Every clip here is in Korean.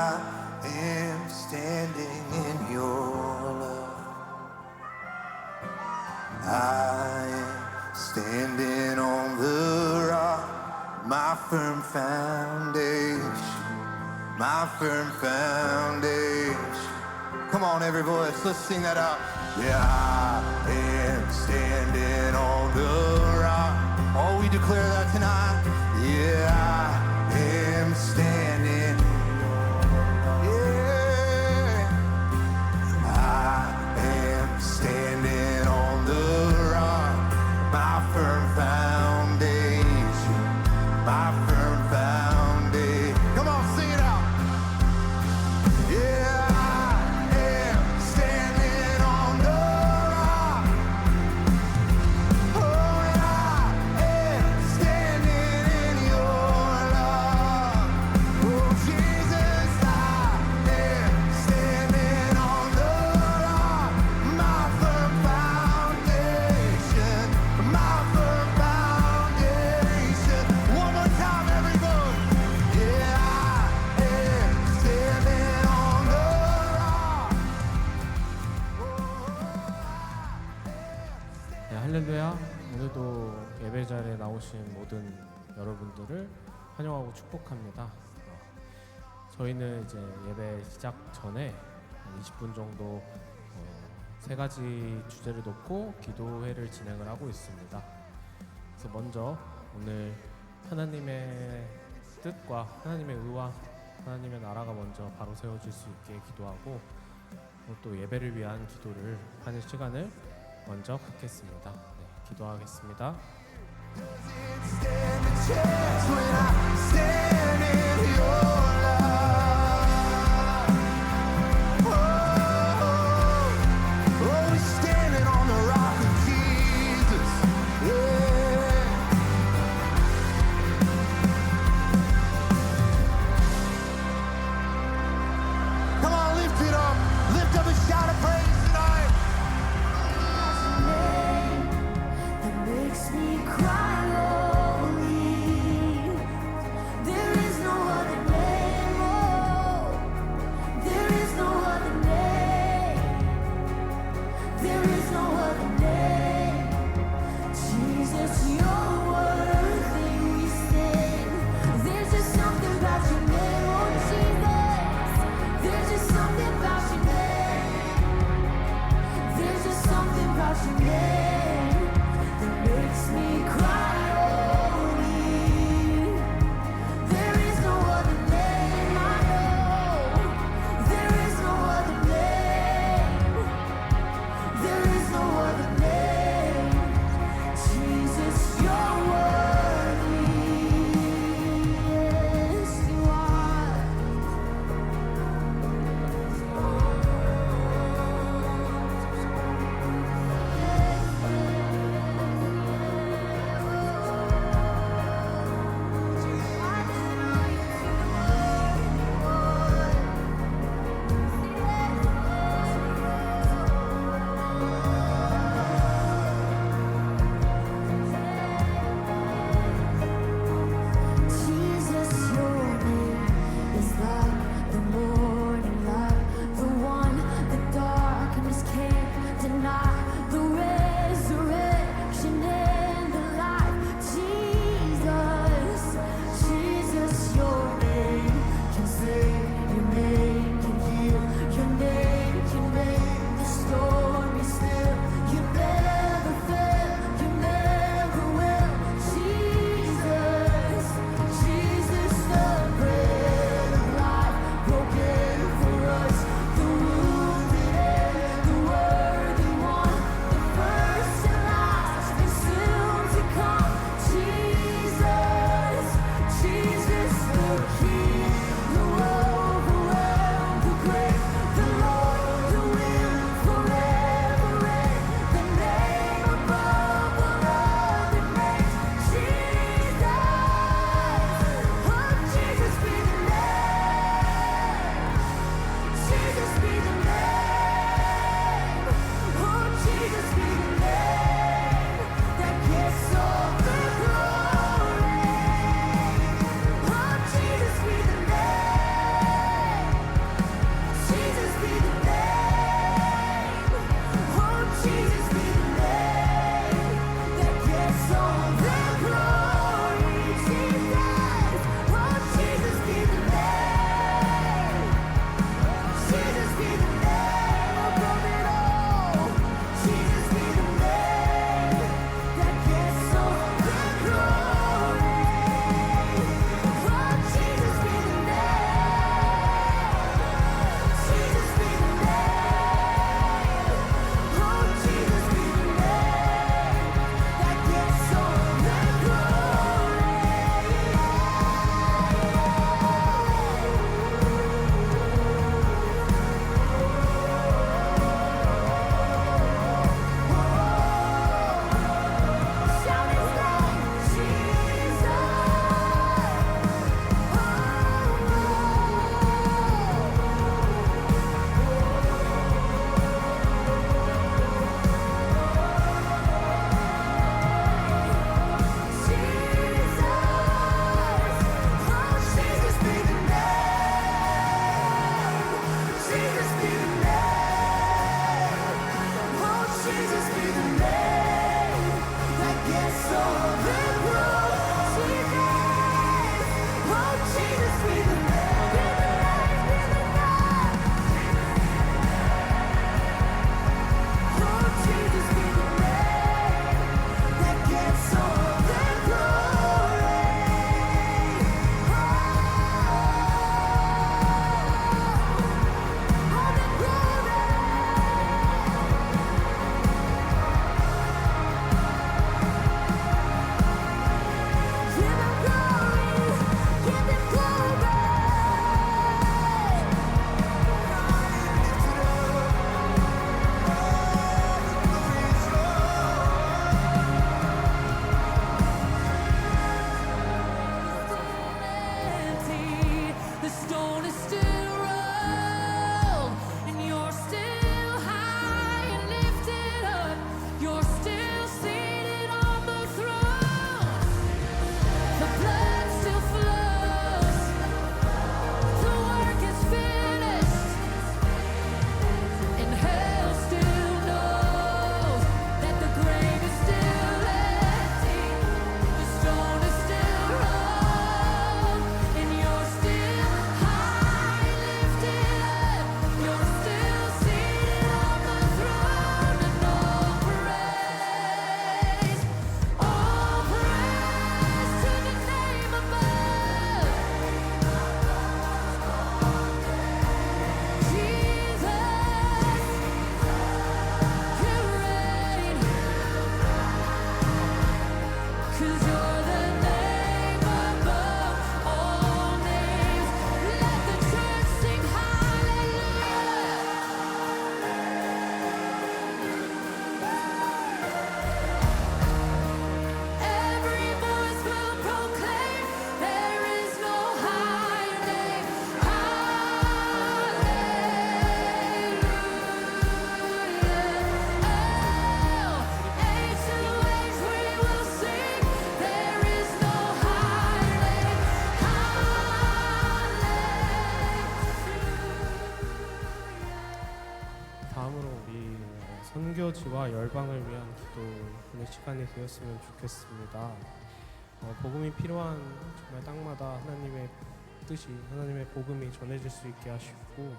I am standing in your love. I am standing on the rock, my firm foundation, my firm foundation. Come on, every voice, let's sing that out. Yeah, I am standing on the rock. Oh, we declare that tonight. Yeah, I am standing. Yeah, I am standing on the rock, my firm foundation, my firm foundation. Come on, sing it out. Yeah. 할렐루야. 오늘도 예배 자리에 나오신 모든 여러분들을 환영하고 축복합니다. 저희는 이제 예배 시작 전에 한 20분 정도 세 가지 주제를 놓고 기도회를 진행을 하고 있습니다. 그래서 먼저 오늘 하나님의 뜻과 하나님의 의와 하나님의 나라가 먼저 바로 세워질 수 있게 기도하고 또 예배를 위한 기도를 하는 시간을 먼저 갖겠습니다. 네, 기도하겠습니다. 다음으로 우리 선교지와 열방을 위한 기도하는 시간이 되었으면 좋겠습니다. 복음이 필요한 정말 땅마다 하나님의 뜻이, 하나님의 복음이 전해질 수 있게 하시고,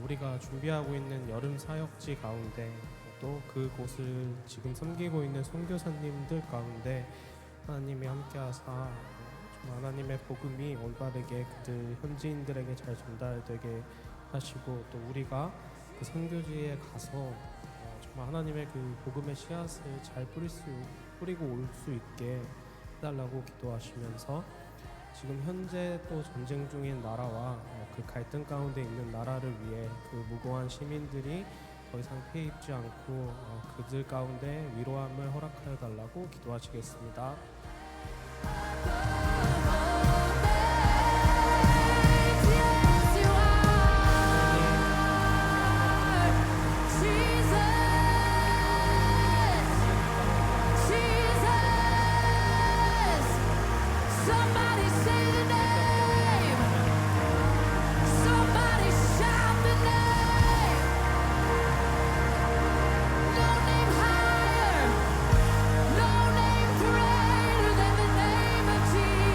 우리가 준비하고 있는 여름 사역지 가운데 또 그곳을 지금 섬기고 있는 선교사님들 가운데 하나님이 함께하사 정말 하나님의 복음이 올바르게 그들 현지인들에게 잘 전달되게 하시고, 또 우리가 그 선교지에 가서 정말 하나님의 그 복음의 씨앗을 잘 뿌리고 올 수 있게 해달라고 기도하시면서, 지금 현재 또 전쟁 중인 나라와 그 갈등 가운데 있는 나라를 위해 그 무고한 시민들이 더 이상 피해 입지 않고 그들 가운데 위로함을 허락하여 달라고 기도하시겠습니다. No name greater than the name of Jesus.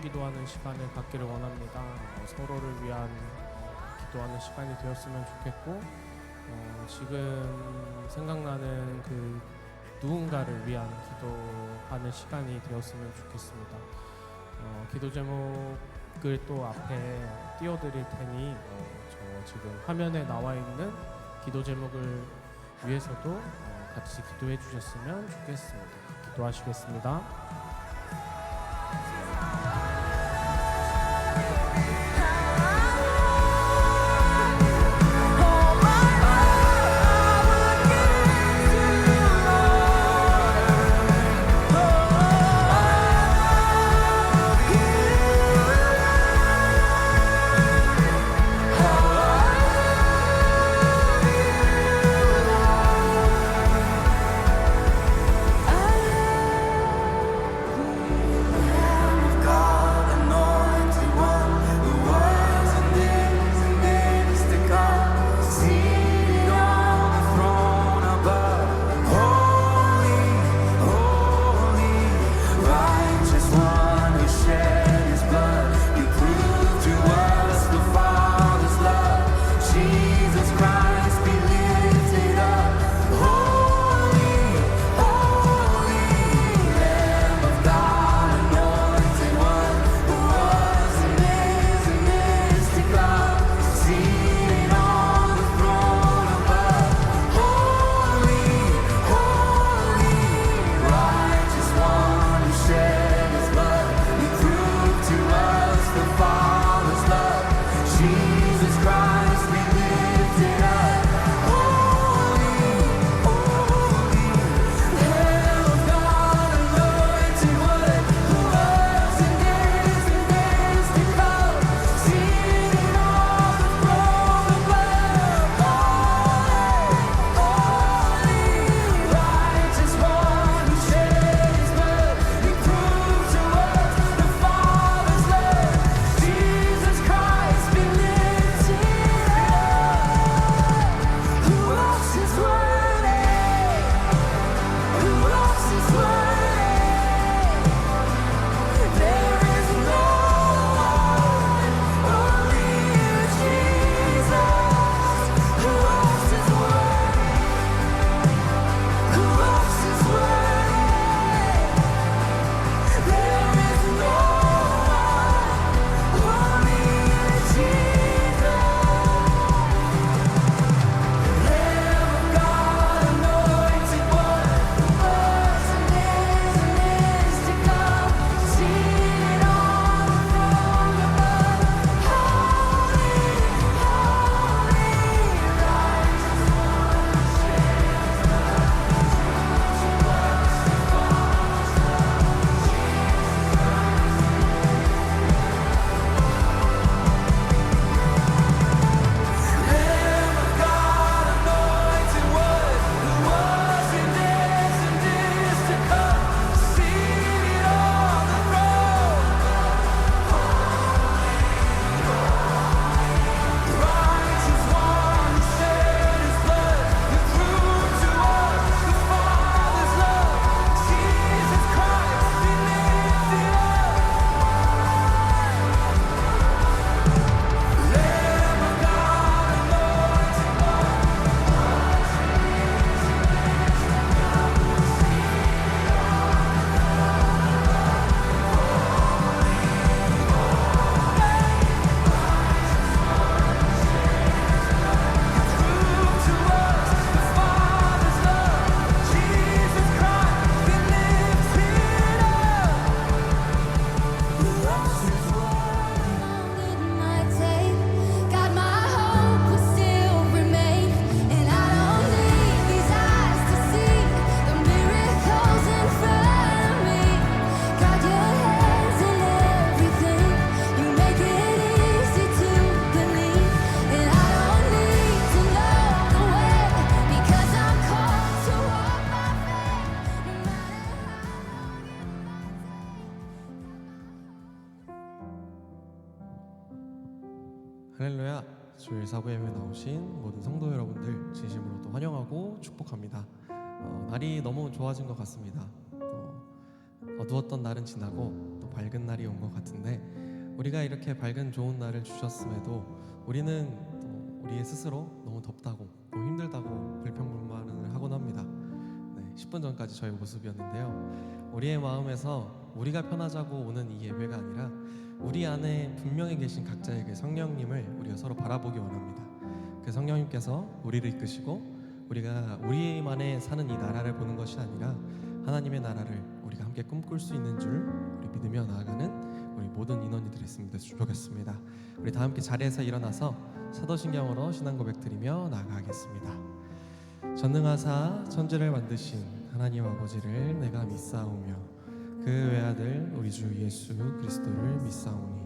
기도하는 시간을 갖기를 원합니다. 서로를 위한 기도하는 시간이 되었으면 좋겠고 지금 생각나는 그 누군가를 위한 기도하는 시간이 되었으면 좋겠습니다. 기도 제목을 또 앞에 띄워드릴 테니 저 지금 화면에 나와 있는 기도 제목을 위해서도 같이 기도해 주셨으면 좋겠습니다. 기도하시겠습니다. 할렐루야. 주일 사부 예배 나오신 모든 성도 여러분들 진심으로 또 환영하고 축복합니다. 날이 너무 좋아진 것 같습니다. 또 어두웠던 날은 지나고 또 밝은 날이 온 것 같은데, 우리가 이렇게 밝은 좋은 날을 주셨음에도 우리는 또 우리 스스로 너무 덥다고 또 힘들다고 불평불만을 하곤 합니다. 10분 전까지 저의 모습이었는데요. 우리의 마음에서 우리가 편하자고 오는 이 예배가 아니라 우리 안에 분명히 계신 각자의 그 성령님을 우리가 서로 바라보기 원합니다. 그 성령님께서 우리를 이끄시고 우리가 우리만의 사는 이 나라를 보는 것이 아니라 하나님의 나라를 우리가 함께 꿈꿀 수 있는 줄 우리 믿으며 나아가는 우리 모든 인원이 됐으면 좋겠습니다. 우리 다 함께 자리에서 일어나서 사도신경으로 신앙 고백 드리며 나아가겠습니다. 전능하사 천지를 만드신 하나님 아버지를 내가 믿사오며 그 외아들 우리 주 예수 그리스도를 믿사오니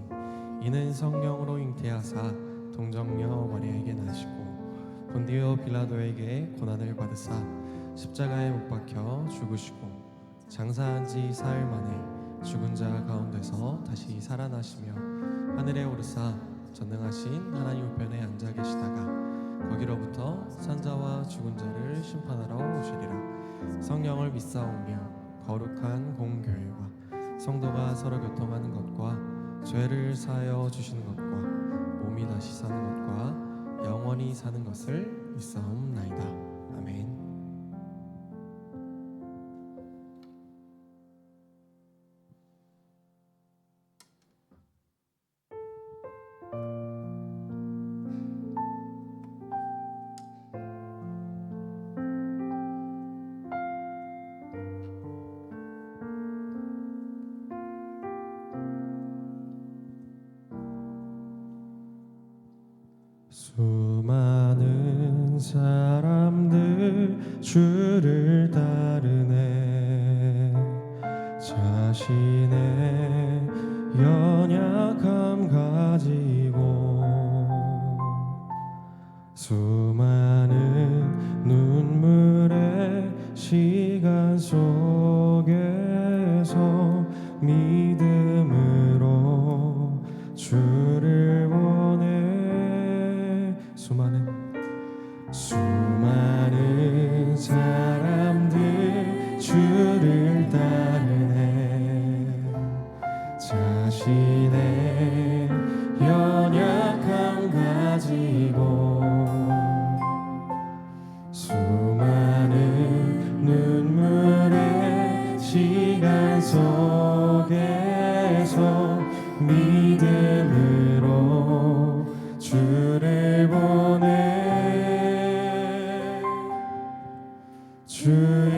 이는 성령으로 잉태하사 동정녀 마리아에게 나시고 본디오 빌라도에게 고난을 받으사 십자가에 못 박혀 죽으시고 장사한 지 사흘 만에 죽은 자 가운데서 다시 살아나시며 하늘에 오르사 전능하신 하나님 우편에 앉아 계시다가 거기로부터 산자와 죽은 자를 심판하러 오시리라. 성령을 믿사오며 거룩한 공교회와 성도가 서로 교통하는 것과 죄를 사하여 주시는 것과 몸이 다시 사는 것과 영원히 사는 것을 믿사옵나이다. 아멘. 수많은 사람들 주를 따르네. 자신의 연약함 가지고 수많은 눈물의 시간 속에서 믿음으로 주를 보내. 수많은 사람들 주를 따르네. 자신의 연약함 가지고 수많은 눈물의 시간 속에서 믿음으로 주를 보내. 주의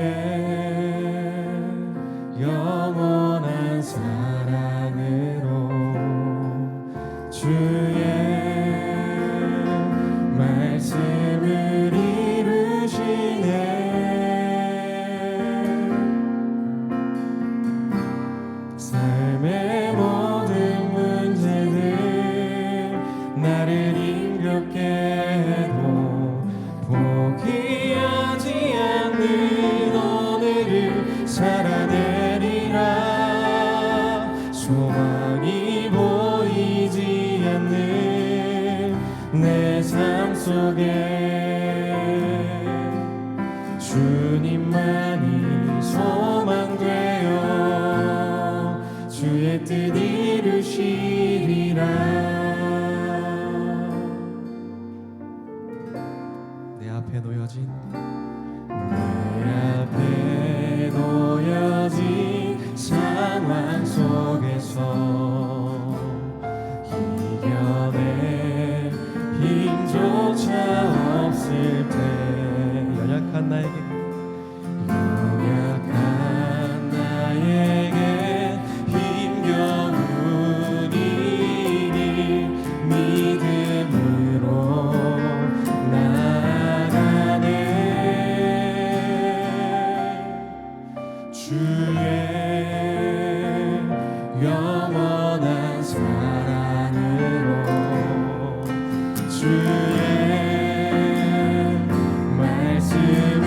영원한 사랑으로 주의 말씀을 이루시네. 삶의 모든 문제들 나를 힘겹게 해도 포기하지 않는 오늘을 살아내리라. 소망이 보이지 않는 내 삶 속에 주님만이 소망되어 주의 뜻 이루시리라. 내 앞에 놓여진 상황 속에서 이겨낼 힘조차 없을 때 연약한 나에게 힘겨운 일이 믿음으로 나아가네. 주의 영원한 사랑으로 주의 말씀을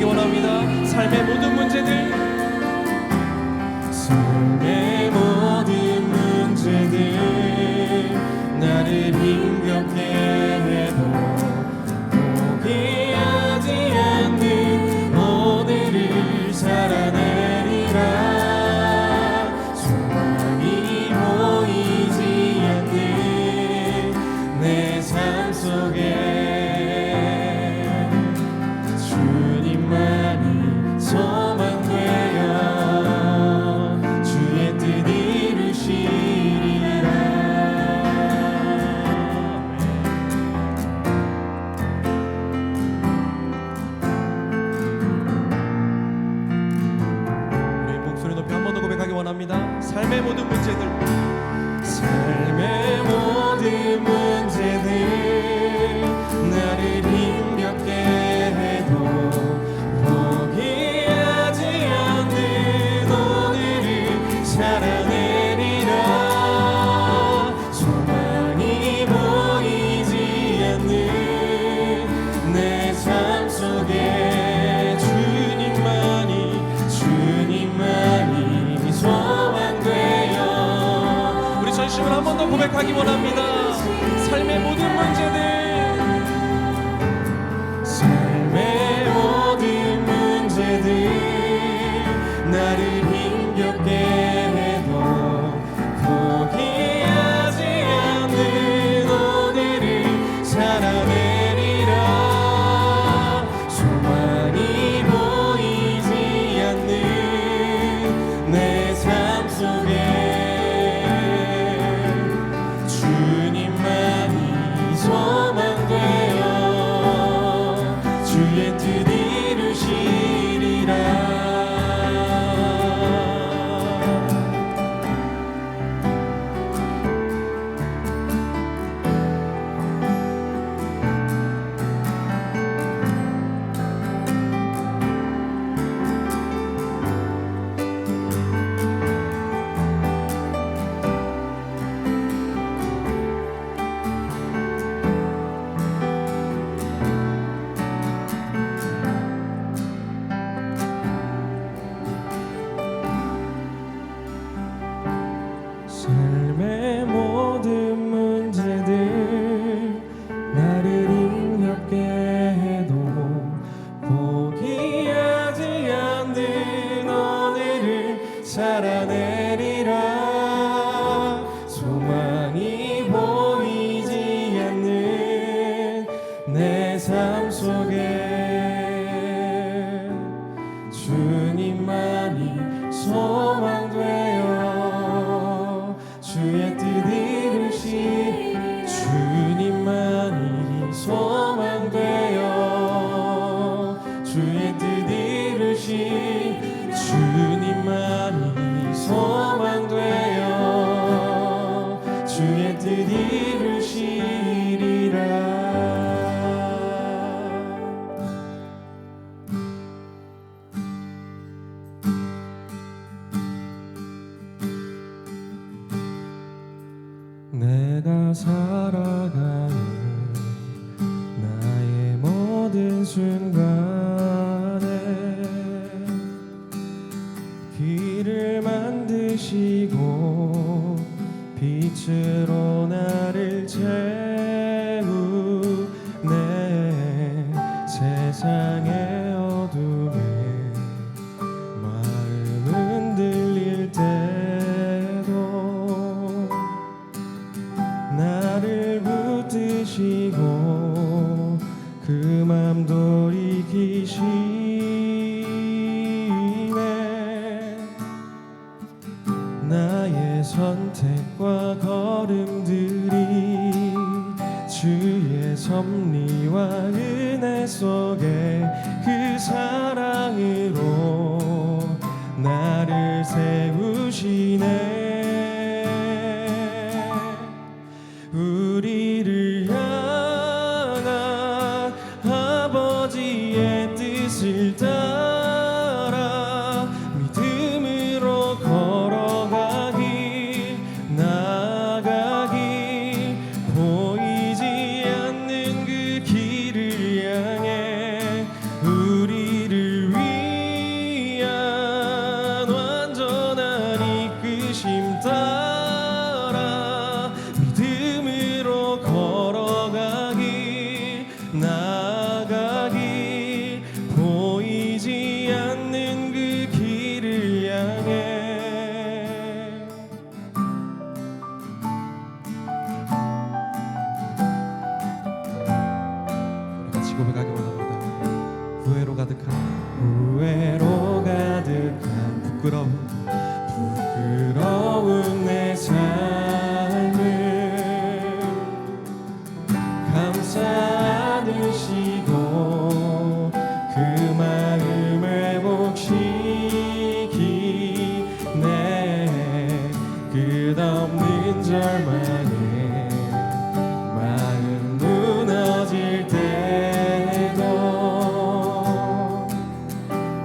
고백하기 원합니다. 삶의 모든 문제들, 삶의 모든 문제들 나를 힘겹게 해도 포기하지 않는 오늘을 살아내리라. 소망이 보이지 않는 내 삶 속에 주님만이 소망되어 주의 뜻 이루시리라. 우리 목소리 높이 한 번 더 고백하기 원합니다. 삶의 모든 문제들, 삶의 모든 문제들 나를 힘겹게 해도 포기하지 않는 오늘을 살아내리라. 소망이 보이지 않는 내 삶 속에 주님만이 소망되어 우리 전심을 한 번 더 고백하기 원합니다. 삶의 모든 문제들, 삶의 모든 문제들 나를 힘겹게 해도 포기하지 않는 오늘을 살아내리라. 소망이 보이지 않는 내 삶 속에 주님만이 소망되어 주의 뜻 이루시리라. 삶의 모든 문제들 나를 힘겹게 해도 포기하지 않는 오늘을 살아내리라. 소망이 보이지 않는 내 삶 속에 주님만이 소망되어 주의 뜻 이루시. 주님만이 소망되어 주의 뜻 이루시. 주님만이 소망되어 주의 뜻 이루시리라. 내가 살아가는 나의 모든 순간에 길을 만드시고 빛으로 나를 채우네. 세상의 어둠에 마음 흔들릴 때도 나를 붙드시고 그 맘 돌이키시네. 나의 선택과 걸음들이 주의 섭리와 은혜 속에 그 사랑으로 나를 세우시네. 우리를 향한 아버지의 뜻을 따라 믿음으로 걸어가기, 나아가기, 보이지 않는 그 길을 향해 우리를 고백하기 원합니다. 후회로 가득한 부끄러운 내 삶을 감싸 안으시고 그 마음 회복시키네. 끝없는 절망에 마음 무너질 때도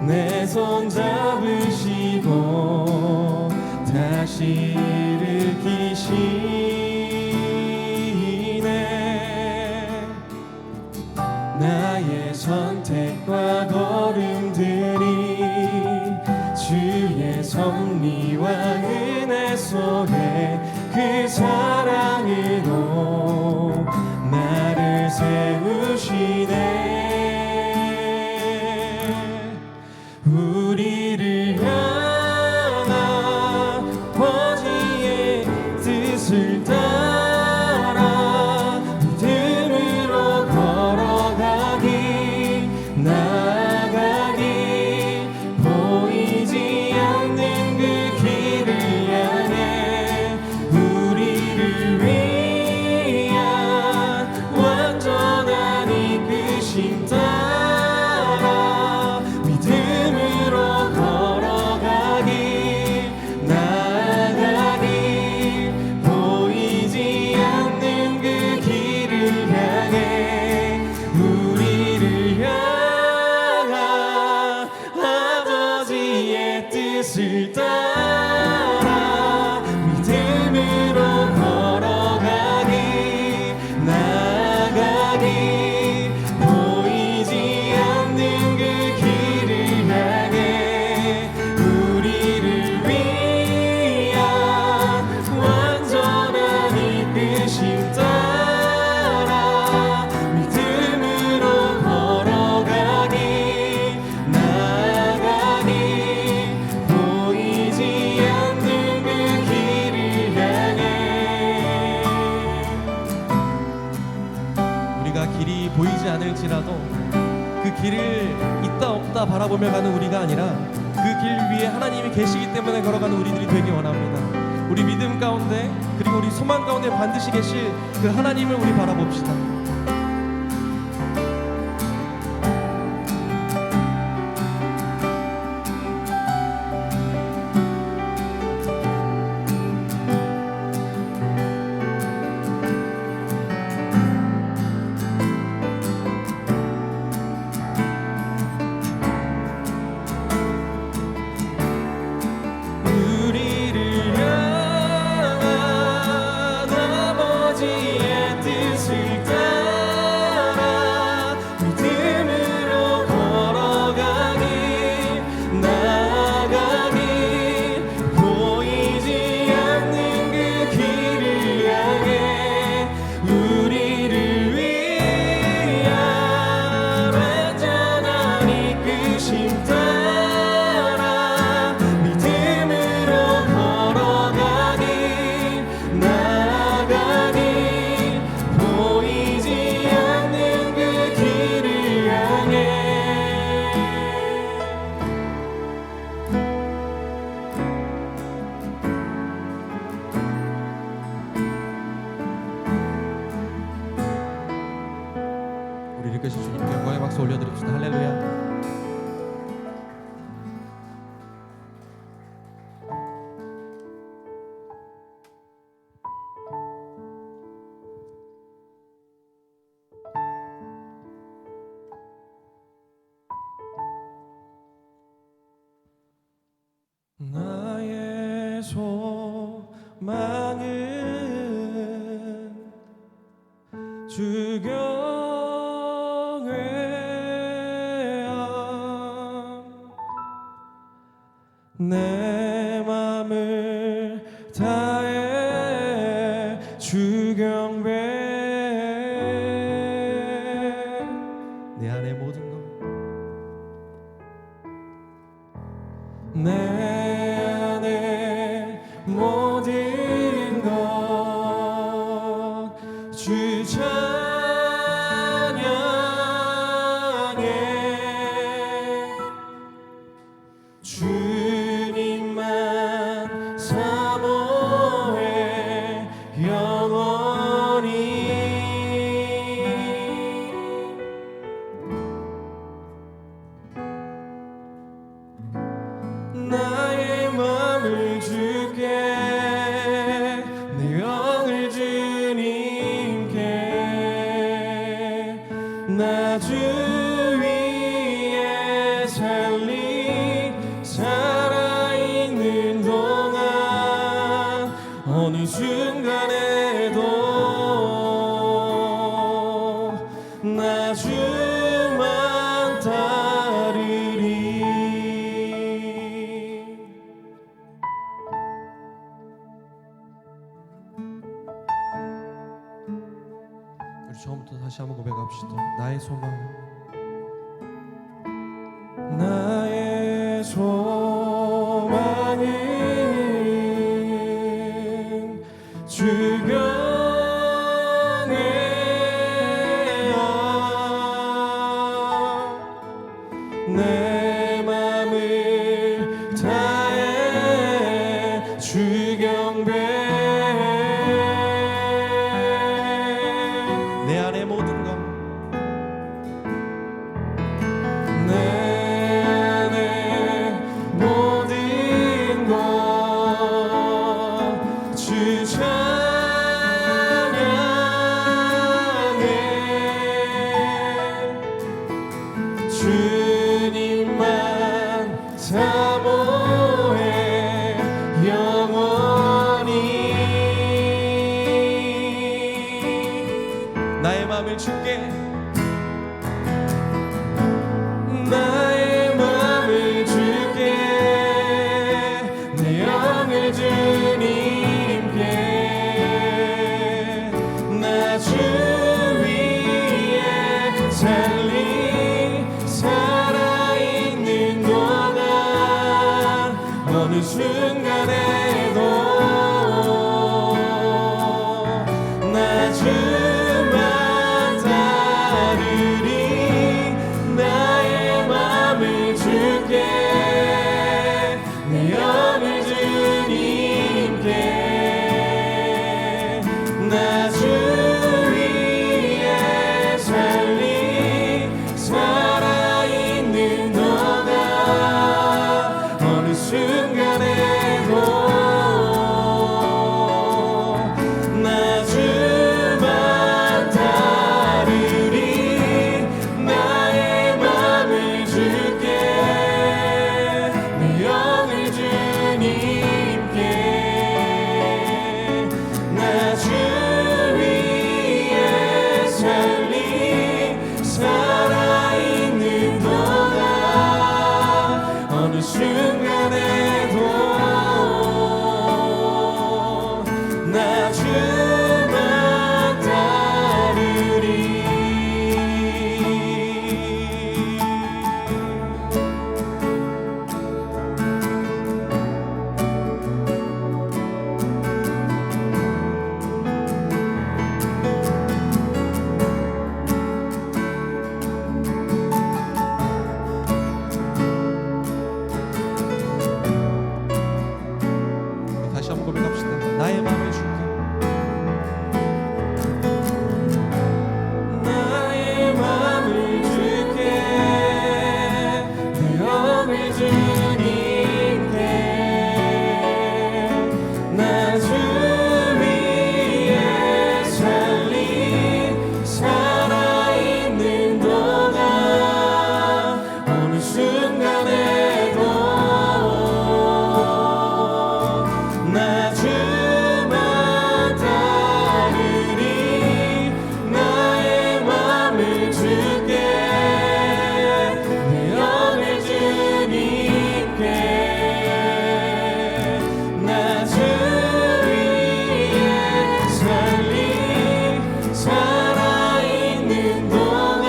내 손 잡으시고 다시 일으키시네. 나의 선택과 걸음들이 주의 섭리와 은혜 속에 그 사랑으로 나를 세우시네. 우리를 향한 아버지의 뜻을 따라 믿음으로 걸어가기 나아가기 보이지 않는 그 길을 향해 우리를 위한 완전한 이끄심 따라 믿음으로 걸어가기 나아가기 보이지 않는 그 길을 향해 우리를 향한 아버지의 뜻을 따라 믿음으로 걸어가기 나아가기 보이지 않는 그 길을 향해 우리를 위한 완전한 이끄심 따라 믿음으로 걸어가기 나아가기 보이지 않는 그 길을 향해. 우리가 길이 보이지 않을지라도 그 길을 있다 없다 바라보며 가는 우리가 아니라 그 길 위에 하나님이 계시기 때문에 걸어가는 우리들이 되기 원합니다. 우리 믿음 가운데 그리고 우리 소망 가운데 반드시 계실 그 하나님을 우리 바라봅시다. 우리를 향한 아버지의 뜻을 따라 믿음으로 걸어가기 나아가기 보이지 않는 그 길을 향해 우리를 위한 완전한 이끄심 따라 믿음으로 걸어가기 나아가기 보이지 않는 그 길을 향해. 우리 이렇게 주님께 영광의 박수 올려드립시다. 할렐루야. 나의 소망은 주경외함 내 맘을 다해 주경배 내 안의 모든 것 내 안에 모든 것 주 찬양 나 주 위에 살리 살아있는 동안 어느 순간에도 나 주만 따르리. 우리 처음부터 다시 한번 고백합시다. 나의 소망, 나의 소망은 주경외야. 내 맘을 다해 주경배. 내 안의 모든 것, 내 안의 모든 것 주 찬양해. 주님만 사모해 영원히. 나의 마음을 주께, 나의 마음을 주께, 내 영을 주님께. 나 주 위에 살리 살아있는 동안 어느 순간에도 나 주만 따르리. 나의 맘을 주께, 내 영을 주님께. 나 주 위에 살리 살아있는 동안 어느 순간에도 나 주만 따르리. 나의 맘을 주께, 내 영을 주님께. 나 주 위에 살리 살아있는 동안 어느 순간에도 나 주만 따르리. 다시 한번 고백합시다. 나의 마음을 줄게, 나의 마음을 줄게, 내 영을 주님께. 나 주 위에 살리 살아있는 동안 어느 순간에도 나 주만 따르리. 나의 맘을 줄게, 내 영을 주님께. 나 주 위에 살리 살아있는 동안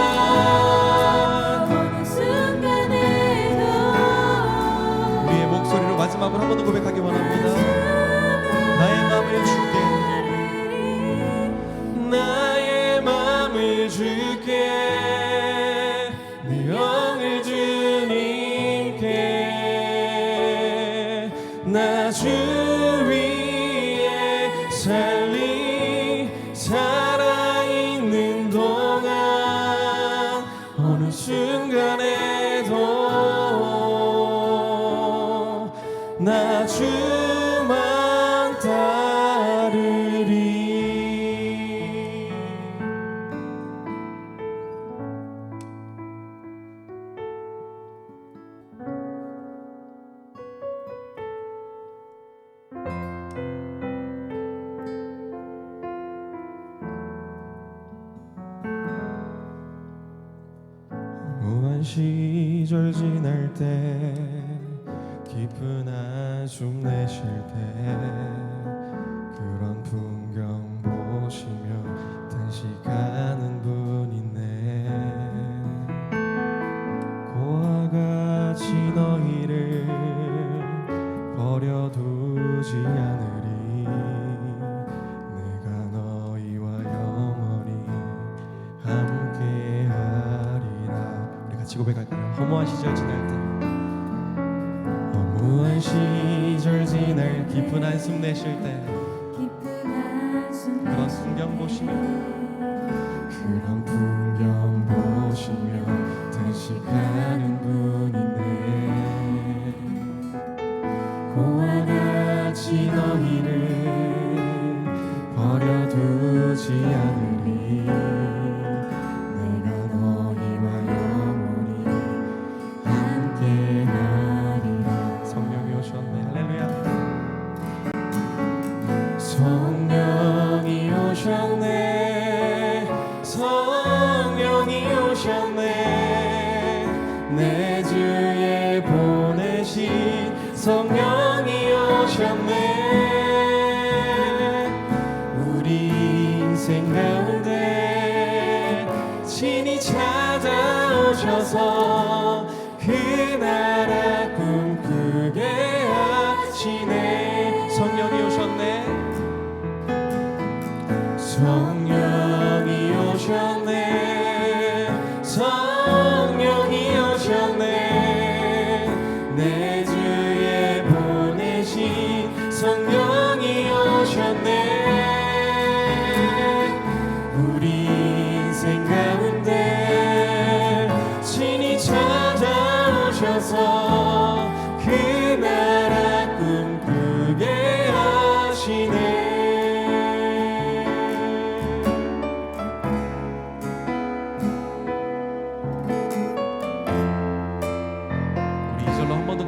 어느 순간에도. 우리의 목소리로 마지막으로 한 번 더 고백하기 원합니다. 나의 마음을 줄게, 나의 마음을 줄게, 내 영을 주님께. 나 주 위에 살리 살아있는 동안 어느 순간에도 나 주만 따르리. 시절 지날 때 깊은 한숨 내쉴 때 그런 풍경 보시며 단식하는 분 있네. 고와 같이 너희를 버려두지 않으리. 내가 너희와 영원히 함께하리라. 우리 같이 고백할까요? 허무한 시절 지날 때, 허무한 시절 지날 깊은 한숨 내쉴 때 그런 풍경 보시며 그런 풍경 보시며 단식하는 분이네. 고와 같이 너희를 버려두지 않으리. 내가 너희와 영원히 함께하리라. 성령이 오셨네. 할렐루야. 성령이 오셨네. 성령이 오셨네. 내 주에 보내신 성령이 오셨네. 우리 인생 가운데 친히 찾아오셔서 그 나라 꿈꾸게 하시네. 성령이 오셨네. 성령이 오셨네. 성령이 오셨네. 내 주에 보내신 성령이 오셨네. 우리 인생 가운데 친히 찾아오셔서 그 나라 꿈꾸게 하시네.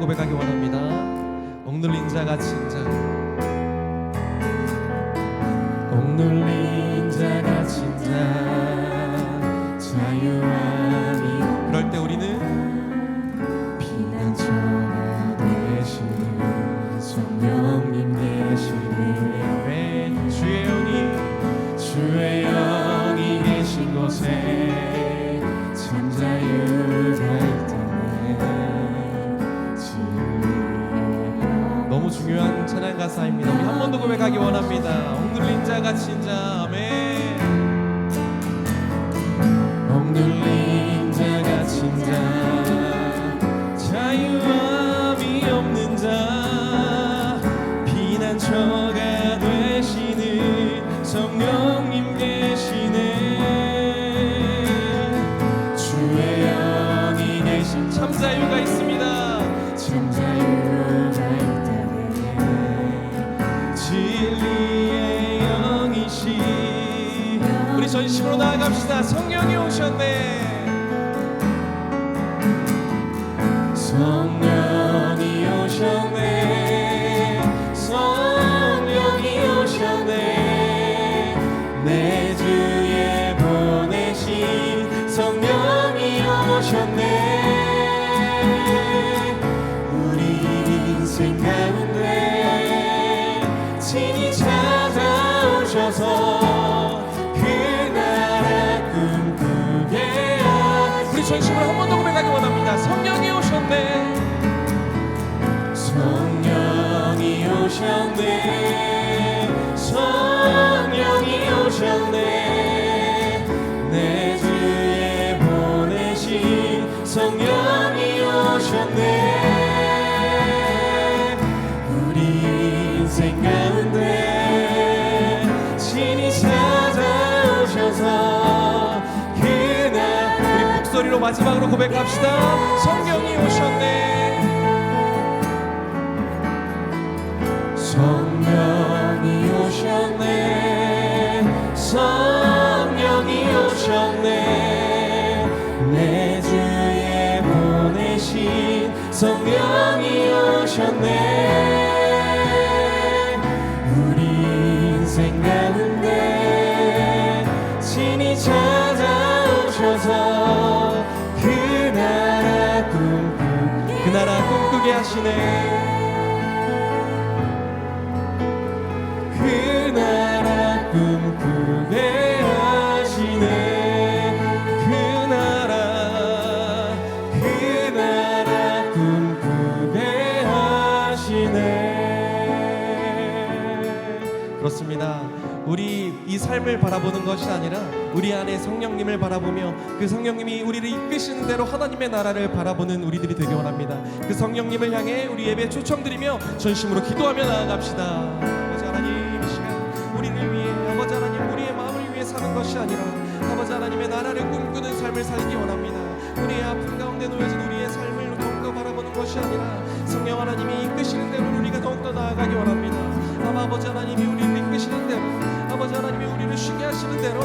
고백하기 원합니다. 억눌린 자 갇힌 자, 억눌린 자 갇힌 자, 자유함이. 그럴 때 우리는 피난처가 되시는 성령님 계시네. 왜 주의 영이 계신 곳에 참 자유가 있다네. 너무 중요한 찬양 가사입니다. 우리 한 번 더 고백하기 원합니다. 억눌린 자 갇힌 자. 아멘. 억눌린 자 갇힌 자, 자유함이 없는 자, 피난처가 되시는 성령님 계시네. 주의 영이 계신 참 자유가 있습니다. 참 자유가 있다네. 진리의 영이시. 우리 전심으로 나아갑시다. 성령이 오셨네. 성령이 오셨네. 성령이 오셨네. 내 주에 보내신 성령이 오셨네. 우리 인생 가운데 친히 찾아오셔서 그 나라 꿈꾸게 하시네. 우리 전심으로 한 번 더 고백하기 원합니다. 성령이 오셨네. 성령이 오셨네. 성령이 오셨네. 내 주에 보내신 성령이 오셨네. 우리 인생 가운데 친히 찾아오셔서 그날. 우리 목소리로 마지막으로 고백합시다. 성령이 오셨네. 성령이 오셨네. 성령이 오셨네. 내 주에 보내신 성령이 오셨네. 우리 인생 가운데 친히 찾아오셔서 그날 하시네. 그 나라 꿈꾸게 하시네. 그 나라 꿈꾸게 하시네. 그렇습니다. 우리 이 삶을 바라보는 것이 아니라 우리 안에 성령님을 바라보며 그 성령님이 우리를 이끄시는 대로 하나님의 나라를 바라보는 우리들이 되기 원합니다. 그 성령님을 향해 우리 예배 초청드리며 전심으로 기도하며 나아갑시다. 아버지 하나님, 이 시간 우리를 위해, 아버지 하나님, 우리의 마음을 위해 사는 것이 아니라 아버지 하나님의 나라를 꿈꾸는 삶을 살기 원합니다. 우리의 아픔 가운데 놓여진 우리의 삶을 더욱더 바라보는 것이 아니라 성령 하나님이 이끄시는 대로 우리가 더욱더 나아가기 원합니다. 아버지 하나님이 우리를 이끄시는 대로, 아버지 하나님이 우리를 쉬게 하시는 대로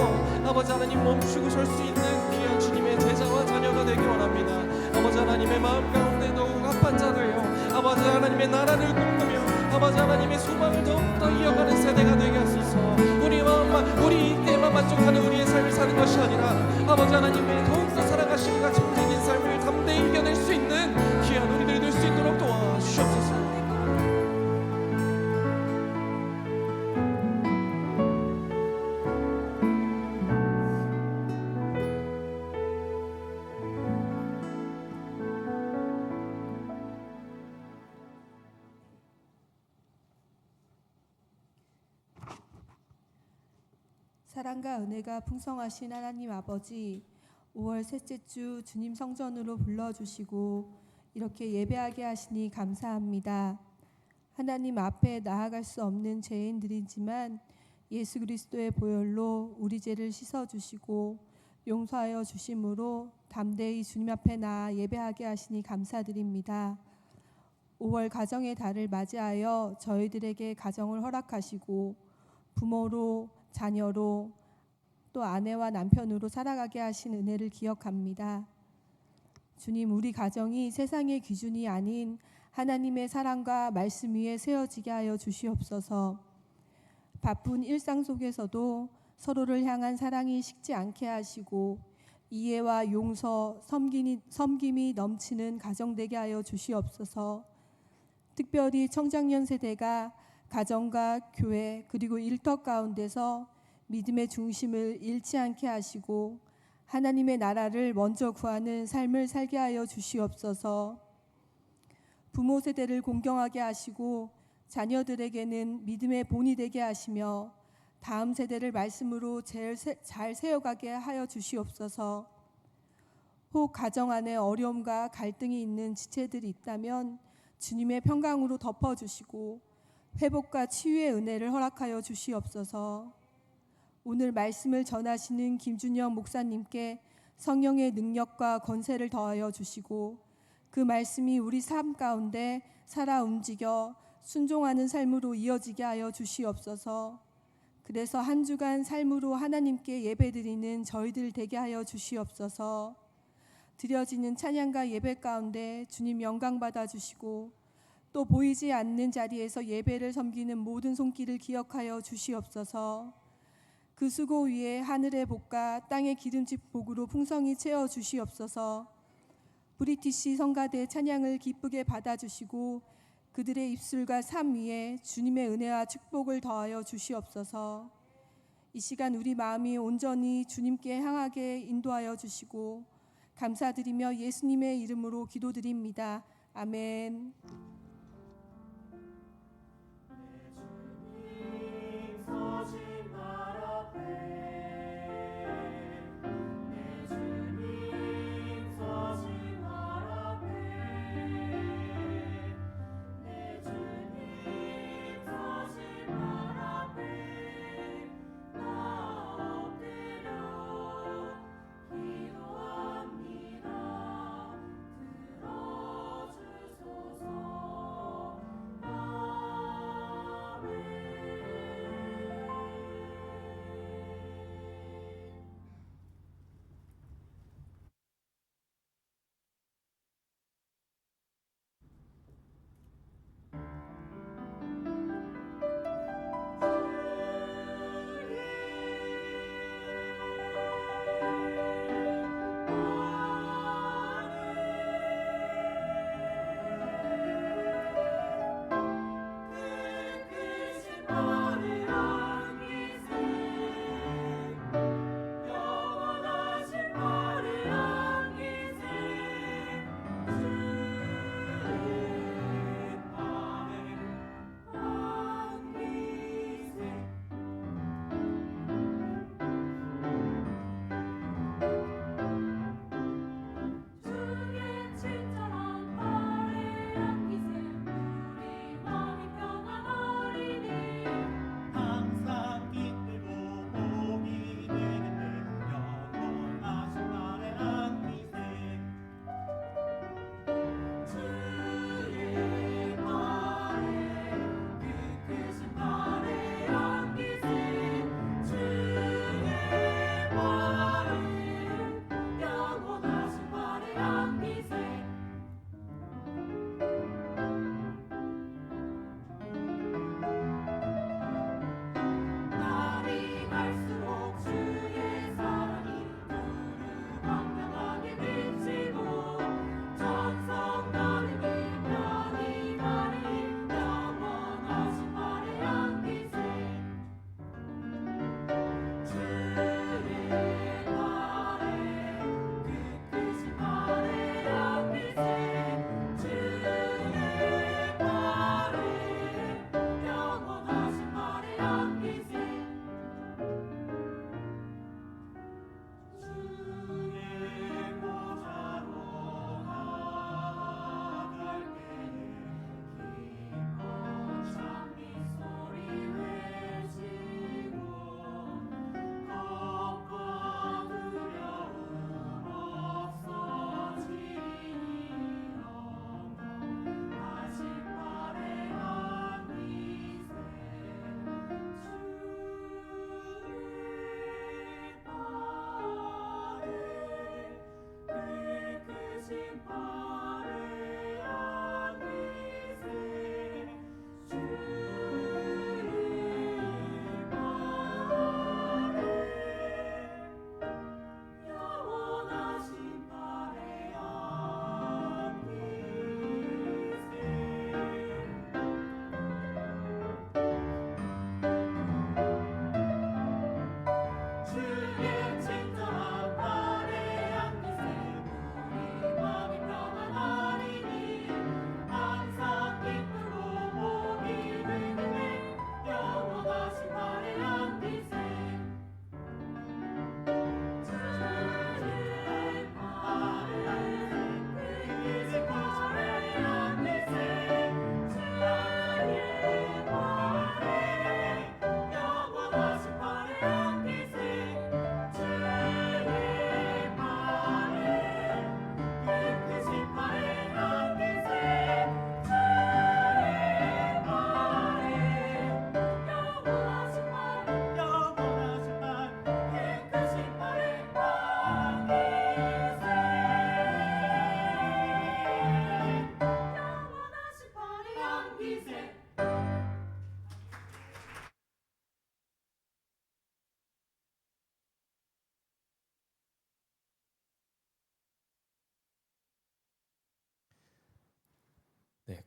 아버지 하나님 멈추고 설 수 있는 귀한 주님의 제자와 자녀가 되기 원합니다. 아버지 하나님의 마음 가운데 더욱 합한 자 되어 아버지 하나님의 나라를 꿈꾸며 아버지 하나님의 소망을 더욱더 이어가는 세대가 되게 하소서. 우리 마음만, 우리 이때만 만족하는 우리의 삶을 사는 것이 아니라 아버지 하나님의 더욱더 살아가시기가 정직인 삶을 담대히 이겨낼 수 있는 귀한 우리들이 될 수 있도록 도와주시옵소서. 사랑과 은혜가 풍성하신 하나님 아버지, 5월 셋째 주 주님 성전으로 불러주시고 이렇게 예배하게 하시니 감사합니다. 하나님 앞에 나아갈 수 없는 죄인들이지만 예수 그리스도의 보혈로 우리 죄를 씻어주시고 용서하여 주심으로 담대히 주님 앞에 나아 예배하게 하시니 감사드립니다. 5월 가정의 달을 맞이하여 저희들에게 가정을 허락하시고 부모로, 자녀로, 또 아내와 남편으로 살아가게 하신 은혜를 기억합니다. 주님, 우리 가정이 세상의 기준이 아닌 하나님의 사랑과 말씀 위에 세워지게 하여 주시옵소서. 바쁜 일상 속에서도 서로를 향한 사랑이 식지 않게 하시고 이해와 용서, 섬김이 넘치는 가정 되게 하여 주시옵소서. 특별히 청장년 세대가 가정과 교회 그리고 일터 가운데서 믿음의 중심을 잃지 않게 하시고 하나님의 나라를 먼저 구하는 삶을 살게 하여 주시옵소서. 부모 세대를 공경하게 하시고 자녀들에게는 믿음의 본이 되게 하시며 다음 세대를 말씀으로 잘 세워가게 하여 주시옵소서. 혹 가정 안에 어려움과 갈등이 있는 지체들이 있다면 주님의 평강으로 덮어주시고 회복과 치유의 은혜를 허락하여 주시옵소서. 오늘 말씀을 전하시는 김준영 목사님께 성령의 능력과 권세를 더하여 주시고 그 말씀이 우리 삶 가운데 살아 움직여 순종하는 삶으로 이어지게 하여 주시옵소서. 그래서 한 주간 삶으로 하나님께 예배드리는 저희들 되게 하여 주시옵소서. 드려지는 찬양과 예배 가운데 주님 영광 받아 주시고 또 보이지 않는 자리에서 예배를 섬기는 모든 손길을 기억하여 주시옵소서. 그 수고 위에 하늘의 복과 땅의 기름집 복으로 풍성히 채워 주시옵소서. 브리티시 성가대 찬양을 기쁘게 받아주시고 그들의 입술과 삶 위에 주님의 은혜와 축복을 더하여 주시옵소서. 이 시간 우리 마음이 온전히 주님께 향하게 인도하여 주시고 감사드리며 예수님의 이름으로 기도드립니다. 아멘. 기도합니다. 들어주소서.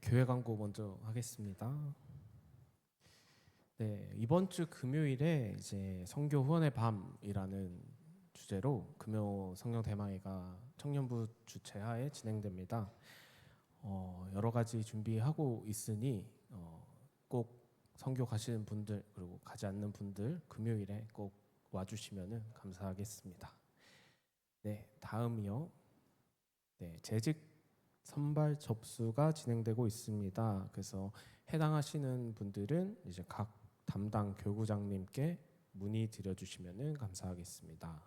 교회 광고 먼저 하겠습니다. 네, 이번 주 금요일에 이제 선교 후원의 밤이라는 주제로 금요 성령 대망회가 청년부 주최하에 진행됩니다. 여러 가지 준비하고 있으니 꼭 선교 가시는 분들 그리고 가지 않는 분들 금요일에 꼭 와주시면은 감사하겠습니다. 네, 다음이요. 네, 재직 선발 접수가 진행되고 있습니다. 그래서 해당하시는 분들은 이제 각 담당 교구장님께 문의 드려주시면은 감사하겠습니다.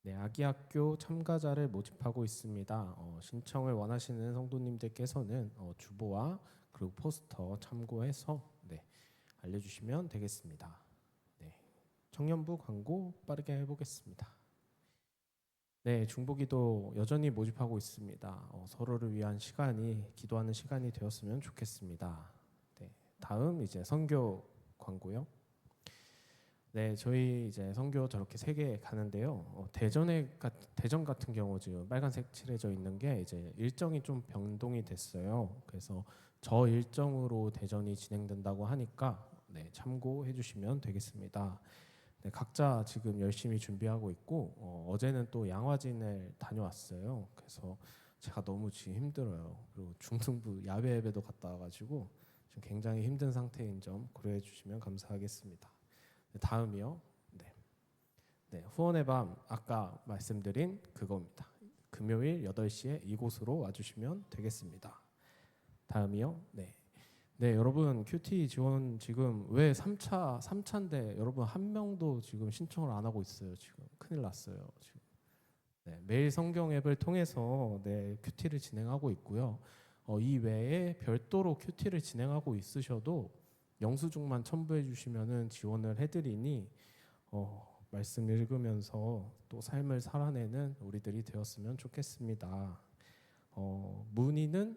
네, 아기학교 참가자를 모집하고 있습니다. 신청을 원하시는 성도님들께서는 주보와 그리고 포스터 참고해서 네, 알려주시면 되겠습니다. 네, 청년부 광고 빠르게 해보겠습니다. 네, 중보기도 여전히 모집하고 있습니다. 서로를 위한 시간이 기도하는 시간이 되었으면 좋겠습니다. 네, 다음 이제 선교 광고요. 네, 저희 이제 선교 저렇게 3개 가는데요. 대전 같은 경우 지금 빨간색 칠해져 있는 게 이제 일정이 좀 변동이 됐어요. 그래서 저 일정으로 대전이 진행된다고 하니까 네, 참고해 주시면 되겠습니다. 네, 각자 지금 열심히 준비하고 있고 어제는 또 양화진을 다녀왔어요. 그래서 제가 너무 지금 힘들어요. 그리고 중등부 야외 예배도 갔다 와가지고 지금 굉장히 힘든 상태인 점 고려해 주시면 감사하겠습니다. 네, 다음이요. 네, 후원의 밤 아까 말씀드린 그겁니다. 금요일 8시에 이곳으로 와주시면 되겠습니다. 다음이요. 네, 여러분 큐티 지원 지금 왜 3차인데 여러분 한 명도 지금 신청을 안 하고 있어요. 지금 큰일 났어요. 지금 네, 매일 성경 앱을 통해서 네, 큐티를 진행하고 있고요. 이 외에 별도로 큐티를 진행하고 있으셔도 영수증만 첨부해 주시면은 지원을 해드리니 말씀 읽으면서 또 삶을 살아내는 우리들이 되었으면 좋겠습니다. 문의는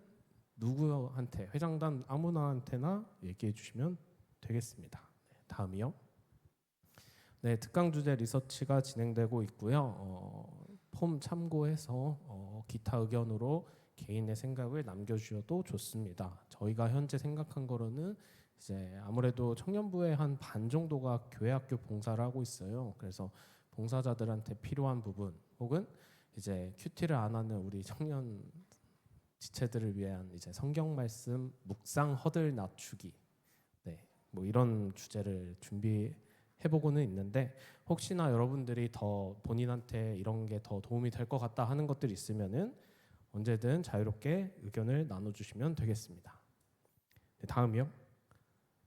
누구한테 회장단 아무나한테나 얘기해 주시면 되겠습니다. 네, 다음이요. 네, 특강 주제 리서치가 진행되고 있고요. 폼 참고해서 기타 의견으로 개인의 생각을 남겨주셔도 좋습니다. 저희가 현재 생각한 거로는 이제 아무래도 청년부의 한 반 정도가 교회학교 봉사를 하고 있어요. 그래서 봉사자들한테 필요한 부분 혹은 이제 큐티를 안 하는 우리 청년 지체들을 위한 이제 성경 말씀 묵상 허들 낮추기, 네, 뭐 이런 주제를 준비해 보고는 있는데 혹시나 여러분들이 더 본인한테 이런 게 더 도움이 될 것 같다 하는 것들이 있으면은 언제든 자유롭게 의견을 나눠주시면 되겠습니다. 네, 다음이요.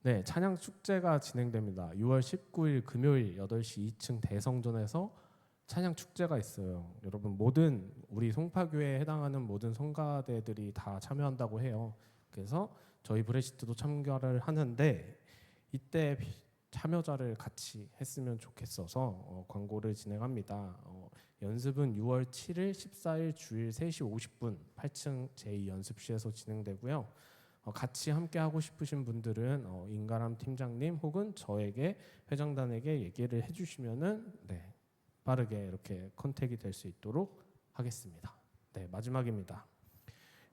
네, 찬양 축제가 진행됩니다. 6월 19일 금요일 8시 2층 대성전에서 찬양 축제가 있어요. 여러분 모든 우리 송파교회에 해당하는 모든 성가대들이 다 참여한다고 해요. 그래서 저희 브레시트도 참가를 하는데 이때 참여자를 같이 했으면 좋겠어서 광고를 진행합니다. 연습은 6월 7일, 14일 주일 3시 50분 8층 제2연습실에서 진행되고요. 같이 함께 하고 싶으신 분들은 인가람 팀장님 혹은 저에게 회장단에게 얘기를 해주시면은 네, 빠르게 이렇게 컨택이 될 수 있도록 하겠습니다. 네, 마지막입니다.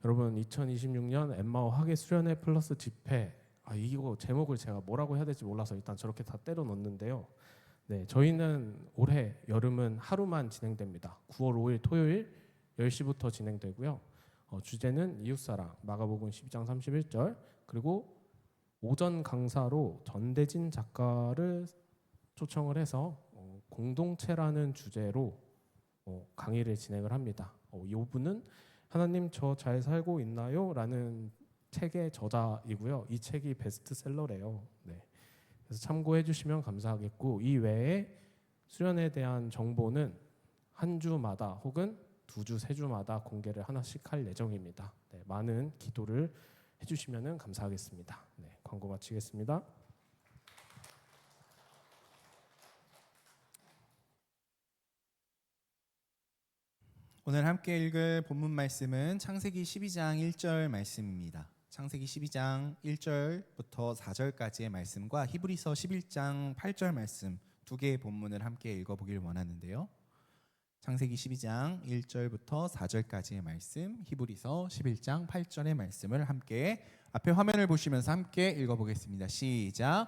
여러분 2026년 엠마오 학예 수련회 플러스 집회 이거 제목을 제가 뭐라고 해야 될지 몰라서 일단 저렇게 다 때려 넣었는데요. 네, 저희는 올해 여름은 하루만 진행됩니다. 9월 5일 토요일 10시부터 진행되고요. 주제는 이웃사랑 마가복음 12장 31절 그리고 오전 강사로 전대진 작가를 초청을 해서 공동체라는 주제로 강의를 진행을 합니다. 이 분은 하나님 저 잘 살고 있나요? 라는 책의 저자이고요. 이 책이 베스트셀러래요. 네. 그래서 참고해 주시면 감사하겠고 이 외에 수련에 대한 정보는 한 주마다 혹은 2주, 3주마다 공개를 하나씩 할 예정입니다. 네, 많은 기도를 해주시면 감사하겠습니다. 네, 광고 마치겠습니다. 오늘 함께 읽을 본문 말씀은 창세기 12장 1절 말씀입니다. 창세기 12장 1절부터 4절까지의 말씀과 히브리서 11장 8절 말씀 두 개의 본문을 함께 읽어보길 원하는데요. 창세기 12장 1절부터 4절까지의 말씀, 히브리서 11장 8절의 말씀을 함께 앞에 화면을 보시면서 함께 읽어보겠습니다. 시작.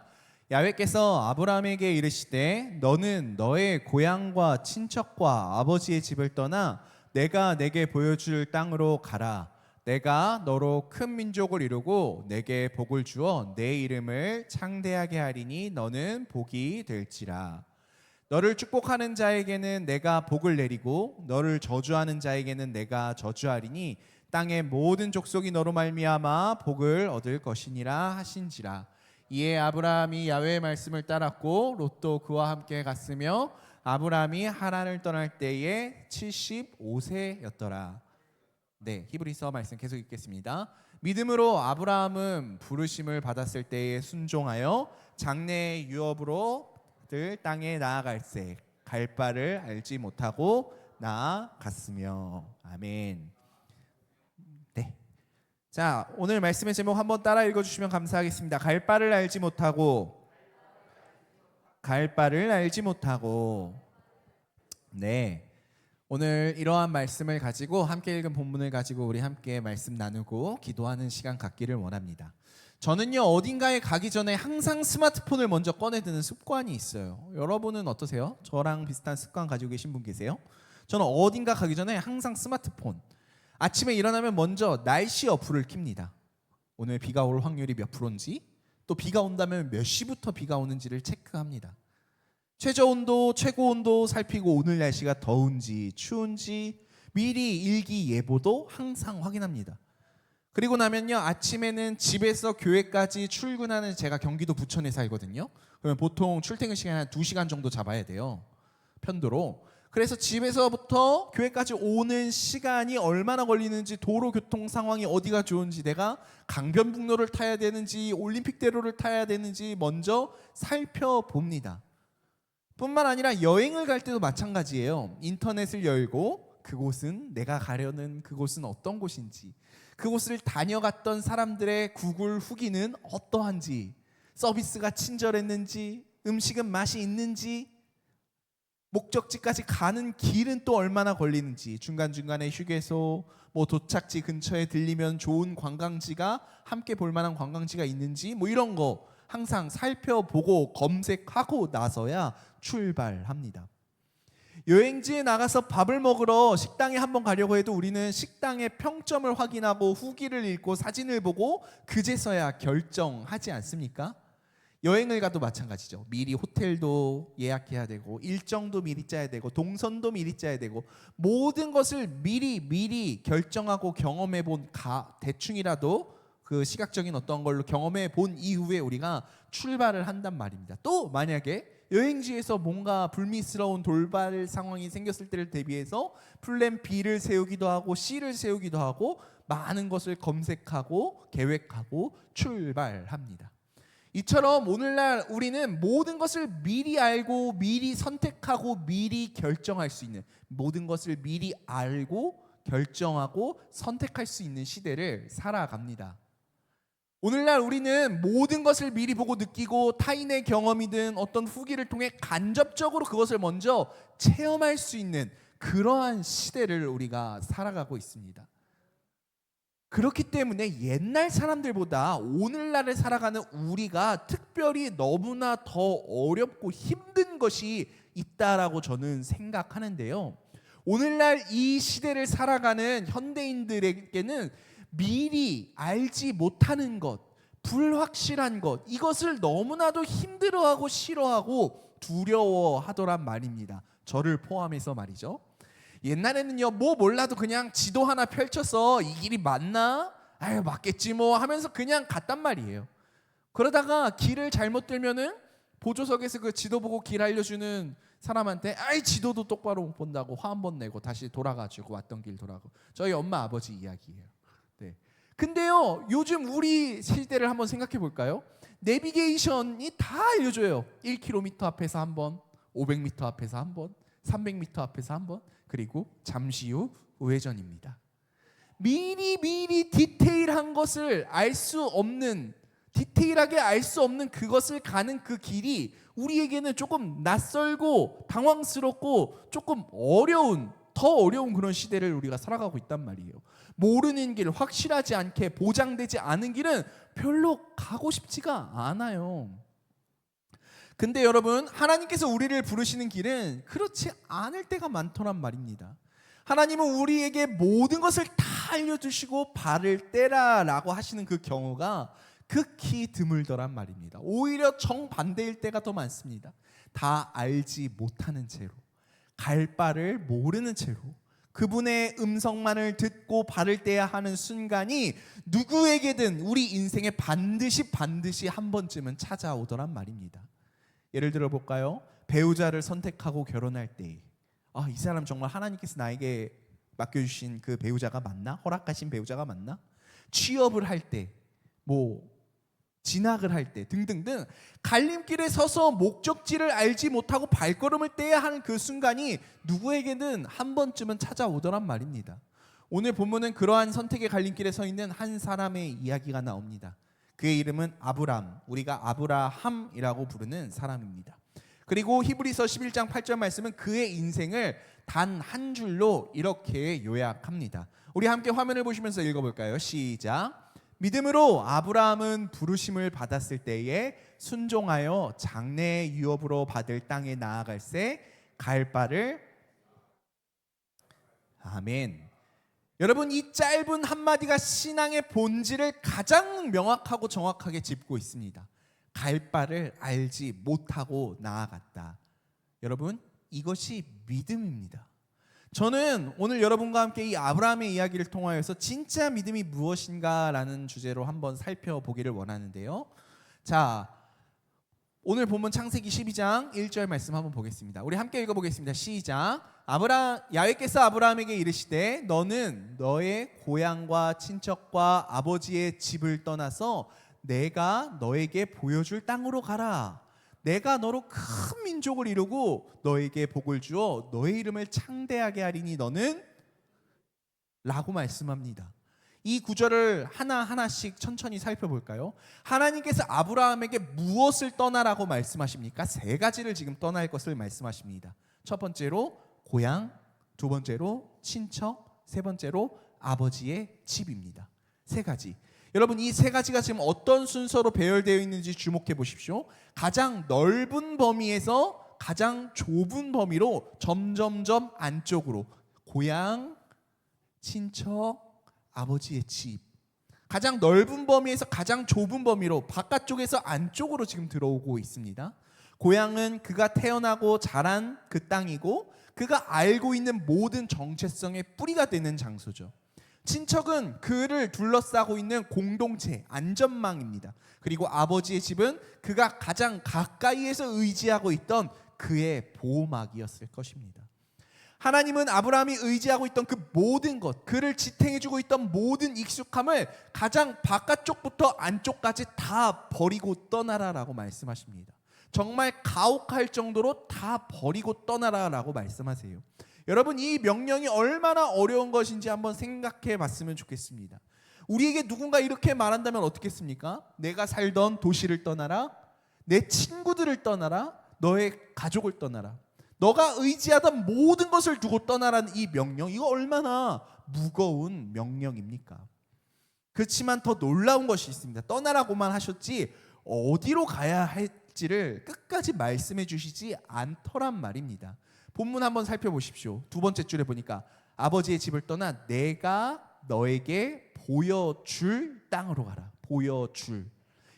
야훼께서 아브라함에게 이르시되 너는 너의 고향과 친척과 아버지의 집을 떠나 내가 내게 보여줄 땅으로 가라. 내가 너로 큰 민족을 이루고 내게 복을 주어 내 이름을 창대하게 하리니 너는 복이 될지라. 너를 축복하는 자에게는 내가 복을 내리고 너를 저주하는 자에게는 내가 저주하리니 땅의 모든 족속이 너로 말미암아 복을 얻을 것이니라 하신지라. 이에 아브라함이 야훼의 말씀을 따랐고 롯도 그와 함께 갔으며 아브라함이 하란을 떠날 때에 75세였더라. 네, 히브리서 말씀 계속 읽겠습니다. 믿음으로 아브라함은 부르심을 받았을 때에 순종하여 장래의 유업으로 들 땅에 나아갈새 갈 바를 알지 못하고 나아갔으며. 아멘. 네. 자, 오늘 말씀의 제목 한번 따라 읽어주시면 감사하겠습니다. 갈 바를 알지 못하고. 네. 오늘 이러한 말씀을 가지고 함께 읽은 본문을 가지고 우리 함께 말씀 나누고 기도하는 시간 갖기를 원합니다. 저는요, 어딘가에 가기 전에 항상 스마트폰을 먼저 꺼내드는 습관이 있어요. 여러분은 어떠세요? 저랑 비슷한 습관 가지고 계신 분 계세요? 저는 어딘가 가기 전에 항상 스마트폰, 아침에 일어나면 먼저 날씨 어플을 킵니다. 오늘 비가 올 확률이 몇 프로인지, 또 비가 온다면 몇 시부터 비가 오는지를 체크합니다. 최저온도, 최고온도 살피고 오늘 날씨가 더운지 추운지 미리 일기예보도 항상 확인합니다. 그리고 나면요, 아침에는 집에서 교회까지 출근하는, 제가 경기도 부천에 살거든요. 그러면 보통 출퇴근 시간 한 2시간 정도 잡아야 돼요, 편도로. 그래서 집에서부터 교회까지 오는 시간이 얼마나 걸리는지, 도로 교통 상황이 어디가 좋은지, 내가 강변북로를 타야 되는지 올림픽대로를 타야 되는지 먼저 살펴봅니다. 뿐만 아니라 여행을 갈 때도 마찬가지예요. 인터넷을 열고 그곳은, 내가 가려는 그곳은 어떤 곳인지, 그곳을 다녀갔던 사람들의 구글 후기는 어떠한지, 서비스가 친절했는지, 음식은 맛이 있는지, 목적지까지 가는 길은 또 얼마나 걸리는지, 중간중간에 휴게소, 도착지 근처에 들리면 좋은 관광지가, 함께 볼 만한 관광지가 있는지, 이런 거 항상 살펴보고 검색하고 나서야 출발합니다. 여행지에 나가서 밥을 먹으러 식당에 한번 가려고 해도 우리는 식당의 평점을 확인하고 후기를 읽고 사진을 보고 그제서야 결정하지 않습니까? 여행을 가도 마찬가지죠. 미리 호텔도 예약해야 되고, 일정도 미리 짜야 되고, 동선도 미리 짜야 되고, 모든 것을 미리 결정하고 경험해 본, 대충이라도 그 시각적인 어떤 걸로 경험해 본 이후에 우리가 출발을 한단 말입니다. 또 만약에 여행지에서 뭔가 불미스러운 돌발 상황이 생겼을 때를 대비해서 플랜 B를 세우기도 하고 C를 세우기도 하고, 많은 것을 검색하고 계획하고 출발합니다. 이처럼 오늘날 우리는 모든 것을 미리 알고 미리 선택하고 미리 결정할 수 있는, 모든 것을 미리 알고 결정하고 선택할 수 있는 시대를 살아갑니다. 오늘날 우리는 모든 것을 미리 보고 느끼고, 타인의 경험이든 어떤 후기를 통해 간접적으로 그것을 먼저 체험할 수 있는 그러한 시대를 우리가 살아가고 있습니다. 그렇기 때문에 옛날 사람들보다 오늘날을 살아가는 우리가 특별히 너무나 더 어렵고 힘든 것이 있다라고 저는 생각하는데요. 오늘날 이 시대를 살아가는 현대인들에게는 미리 알지 못하는 것, 불확실한 것, 이것을 너무나도 힘들어하고 싫어하고 두려워하더란 말입니다. 저를 포함해서 말이죠. 옛날에는요, 몰라도 그냥 지도 하나 펼쳐서 이 길이 맞나? 아유, 맞겠지 하면서 그냥 갔단 말이에요. 그러다가 길을 잘못 들면은 보조석에서 그 지도 보고 길 알려주는 사람한테 지도도 똑바로 못 본다고 화 한 번 내고 다시 돌아가지고 왔던 길 돌아가고. 저희 엄마 아버지 이야기예요. 네. 근데요, 요즘 우리 시대를 한번 생각해 볼까요? 내비게이션이 다 알려줘요. 1km 앞에서 한 번, 500m 앞에서 한 번, 300m 앞에서 한 번, 그리고 잠시 후 우회전입니다. 미리 디테일한 것을 알 수 없는 디테일하게 알 수 없는 그것을 가는 그 길이 우리에게는 조금 낯설고 당황스럽고 조금 더 어려운 그런 시대를 우리가 살아가고 있단 말이에요. 모르는 길, 확실하지 않게 보장되지 않은 길은 별로 가고 싶지가 않아요. 근데 여러분, 하나님께서 우리를 부르시는 길은 그렇지 않을 때가 많더란 말입니다. 하나님은 우리에게 모든 것을 다 알려주시고 발을 떼라라고 하시는 그 경우가 극히 드물더란 말입니다. 오히려 정반대일 때가 더 많습니다. 다 알지 못하는 채로, 갈 바를 모르는 채로 그분의 음성만을 듣고 발을 떼야 하는 순간이 누구에게든 우리 인생에 반드시 한 번쯤은 찾아오더란 말입니다. 예를 들어 볼까요? 배우자를 선택하고 결혼할 때, 이 사람 정말 하나님께서 나에게 맡겨주신 그 배우자가 맞나? 허락하신 배우자가 맞나? 취업을 할 때, 진학을 할 때 등등등 갈림길에 서서 목적지를 알지 못하고 발걸음을 떼야 하는 그 순간이 누구에게는 한 번쯤은 찾아오더란 말입니다. 오늘 본문은 그러한 선택의 갈림길에 서 있는 한 사람의 이야기가 나옵니다. 그의 이름은 아브람, 우리가 아브라함이라고 부르는 사람입니다. 그리고 히브리서 11장 8절 말씀은 그의 인생을 단 한 줄로 이렇게 요약합니다. 우리 함께 화면을 보시면서 읽어볼까요? 시작. 믿음으로 아브라함은 부르심을 받았을 때에 순종하여 장래의 유업으로 받을 땅에 나아갈새 갈 바를. 아멘. 여러분, 이 짧은 한마디가 신앙의 본질을 가장 명확하고 정확하게 짚고 있습니다. 갈 바를 알지 못하고 나아갔다. 여러분, 이것이 믿음입니다. 저는 오늘 여러분과 함께 이 아브라함의 이야기를 통하여서 진짜 믿음이 무엇인가라는 주제로 한번 살펴보기를 원하는데요. 자, 오늘 본문 창세기 12장 1절 말씀 한번 보겠습니다. 우리 함께 읽어보겠습니다. 시작. 야훼께서 아브라함에게 이르시되 너는 너의 고향과 친척과 아버지의 집을 떠나서 내가 너에게 보여줄 땅으로 가라. 내가 너로 큰 민족을 이루고 너에게 복을 주어 너의 이름을 창대하게 하리니 너는 라고 말씀합니다. 이 구절을 하나하나씩 천천히 살펴볼까요? 하나님께서 아브라함에게 무엇을 떠나라고 말씀하십니까? 세 가지를 지금 떠날 것을 말씀하십니다. 첫 번째로 고향, 두 번째로 친척, 세 번째로 아버지의 집입니다. 세 가지. 여러분, 이 세 가지가 지금 어떤 순서로 배열되어 있는지 주목해 보십시오. 가장 넓은 범위에서 가장 좁은 범위로 점점점 안쪽으로 고향, 친척, 아버지의 집. 가장 넓은 범위에서 가장 좁은 범위로 바깥쪽에서 안쪽으로 지금 들어오고 있습니다. 고향은 그가 태어나고 자란 그 땅이고 그가 알고 있는 모든 정체성의 뿌리가 되는 장소죠. 친척은 그를 둘러싸고 있는 공동체, 안전망입니다. 그리고 아버지의 집은 그가 가장 가까이에서 의지하고 있던 그의 보호막이었을 것입니다. 하나님은 아브라함이 의지하고 있던 그 모든 것, 그를 지탱해주고 있던 모든 익숙함을 가장 바깥쪽부터 안쪽까지 다 버리고 떠나라라고 말씀하십니다. 정말 가혹할 정도로 다 버리고 떠나라라고 말씀하세요. 여러분, 이 명령이 얼마나 어려운 것인지 한번 생각해 봤으면 좋겠습니다. 우리에게 누군가 이렇게 말한다면 어떻겠습니까? 내가 살던 도시를 떠나라, 내 친구들을 떠나라, 너의 가족을 떠나라, 너가 의지하던 모든 것을 두고 떠나라는 이 명령, 이거 얼마나 무거운 명령입니까? 그렇지만 더 놀라운 것이 있습니다. 떠나라고만 하셨지 어디로 가야 할지를 끝까지 말씀해 주시지 않더란 말입니다. 본문 한번 살펴보십시오. 두 번째 줄에 보니까 아버지의 집을 떠나 내가 너에게 보여줄 땅으로 가라. 보여줄.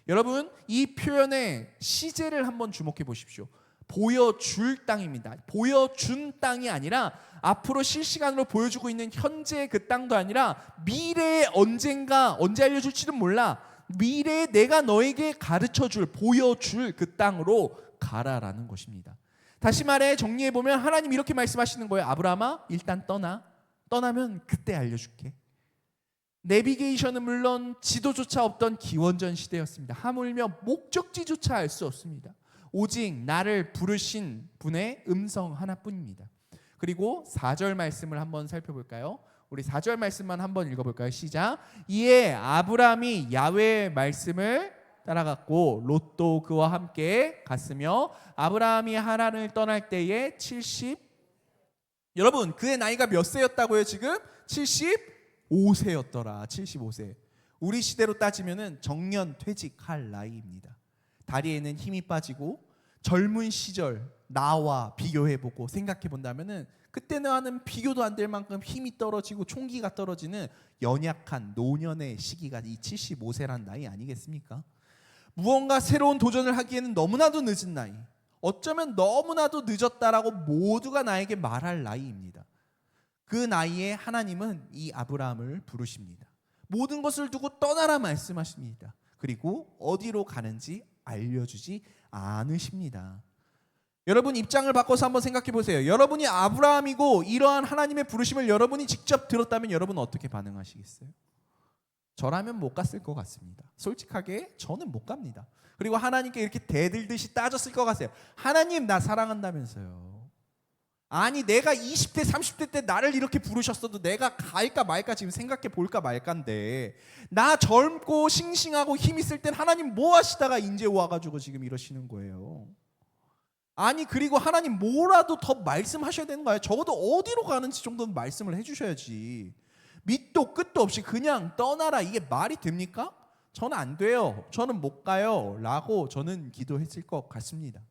여러분, 이 표현의 시제를 한번 주목해 보십시오. 보여줄 땅입니다. 보여준 땅이 아니라 앞으로 실시간으로 보여주고 있는 현재의 그 땅도 아니라 미래에 언제 알려줄지는 몰라. 미래에 내가 너에게 가르쳐줄, 보여줄 그 땅으로 가라라는 것입니다. 다시 말해 정리해보면 하나님 이렇게 말씀하시는 거예요. 아브라함아, 일단 떠나. 떠나면 그때 알려줄게. 내비게이션은 물론 지도조차 없던 기원전 시대였습니다. 하물며 목적지조차 알 수 없습니다. 오직 나를 부르신 분의 음성 하나뿐입니다. 그리고 4절 말씀을 한번 살펴볼까요? 우리 4절 말씀만 한번 읽어볼까요? 시작. 이에 아브라함이 야훼의 말씀을 따라갔고 롯도 그와 함께 갔으며 아브라함이 하란을 떠날 때에 여러분 그의 나이가 몇 세였다고요? 지금 75세였더라. 75세. 우리 시대로 따지면은 정년 퇴직할 나이입니다. 다리에는 힘이 빠지고 젊은 시절 나와 비교해보고 생각해본다면은 그때는 비교도 안 될 만큼 힘이 떨어지고 총기가 떨어지는 연약한 노년의 시기가 이 75세란 나이 아니겠습니까? 무언가 새로운 도전을 하기에는 너무나도 늦은 나이, 어쩌면 너무나도 늦었다라고 모두가 나에게 말할 나이입니다. 그 나이에 하나님은 이 아브라함을 부르십니다. 모든 것을 두고 떠나라 말씀하십니다. 그리고 어디로 가는지 알려주지 않으십니다. 여러분 입장을 바꿔서 한번 생각해 보세요. 여러분이 아브라함이고 이러한 하나님의 부르심을 여러분이 직접 들었다면 여러분은 어떻게 반응하시겠어요? 저라면 못 갔을 것 같습니다. 솔직하게 저는 못 갑니다. 그리고 하나님께 이렇게 대들듯이 따졌을 것 같아요. 하나님 나 사랑한다면서요. 아니 내가 20대 30대 때 나를 이렇게 부르셨어도 내가 갈까 말까 지금 생각해 볼까 말까인데 나 젊고 싱싱하고 힘 있을 땐 하나님 뭐 하시다가 이제 와가지고 지금 이러시는 거예요. 아니 그리고 하나님 뭐라도 더 말씀하셔야 되는 거예요. 적어도 어디로 가는지 정도는 말씀을 해주셔야지. 밑도 끝도 없이 그냥 떠나라 이게 말이 됩니까? 저는 안 돼요. 저는 못 가요 라고 저는 기도했을 것 같습니다.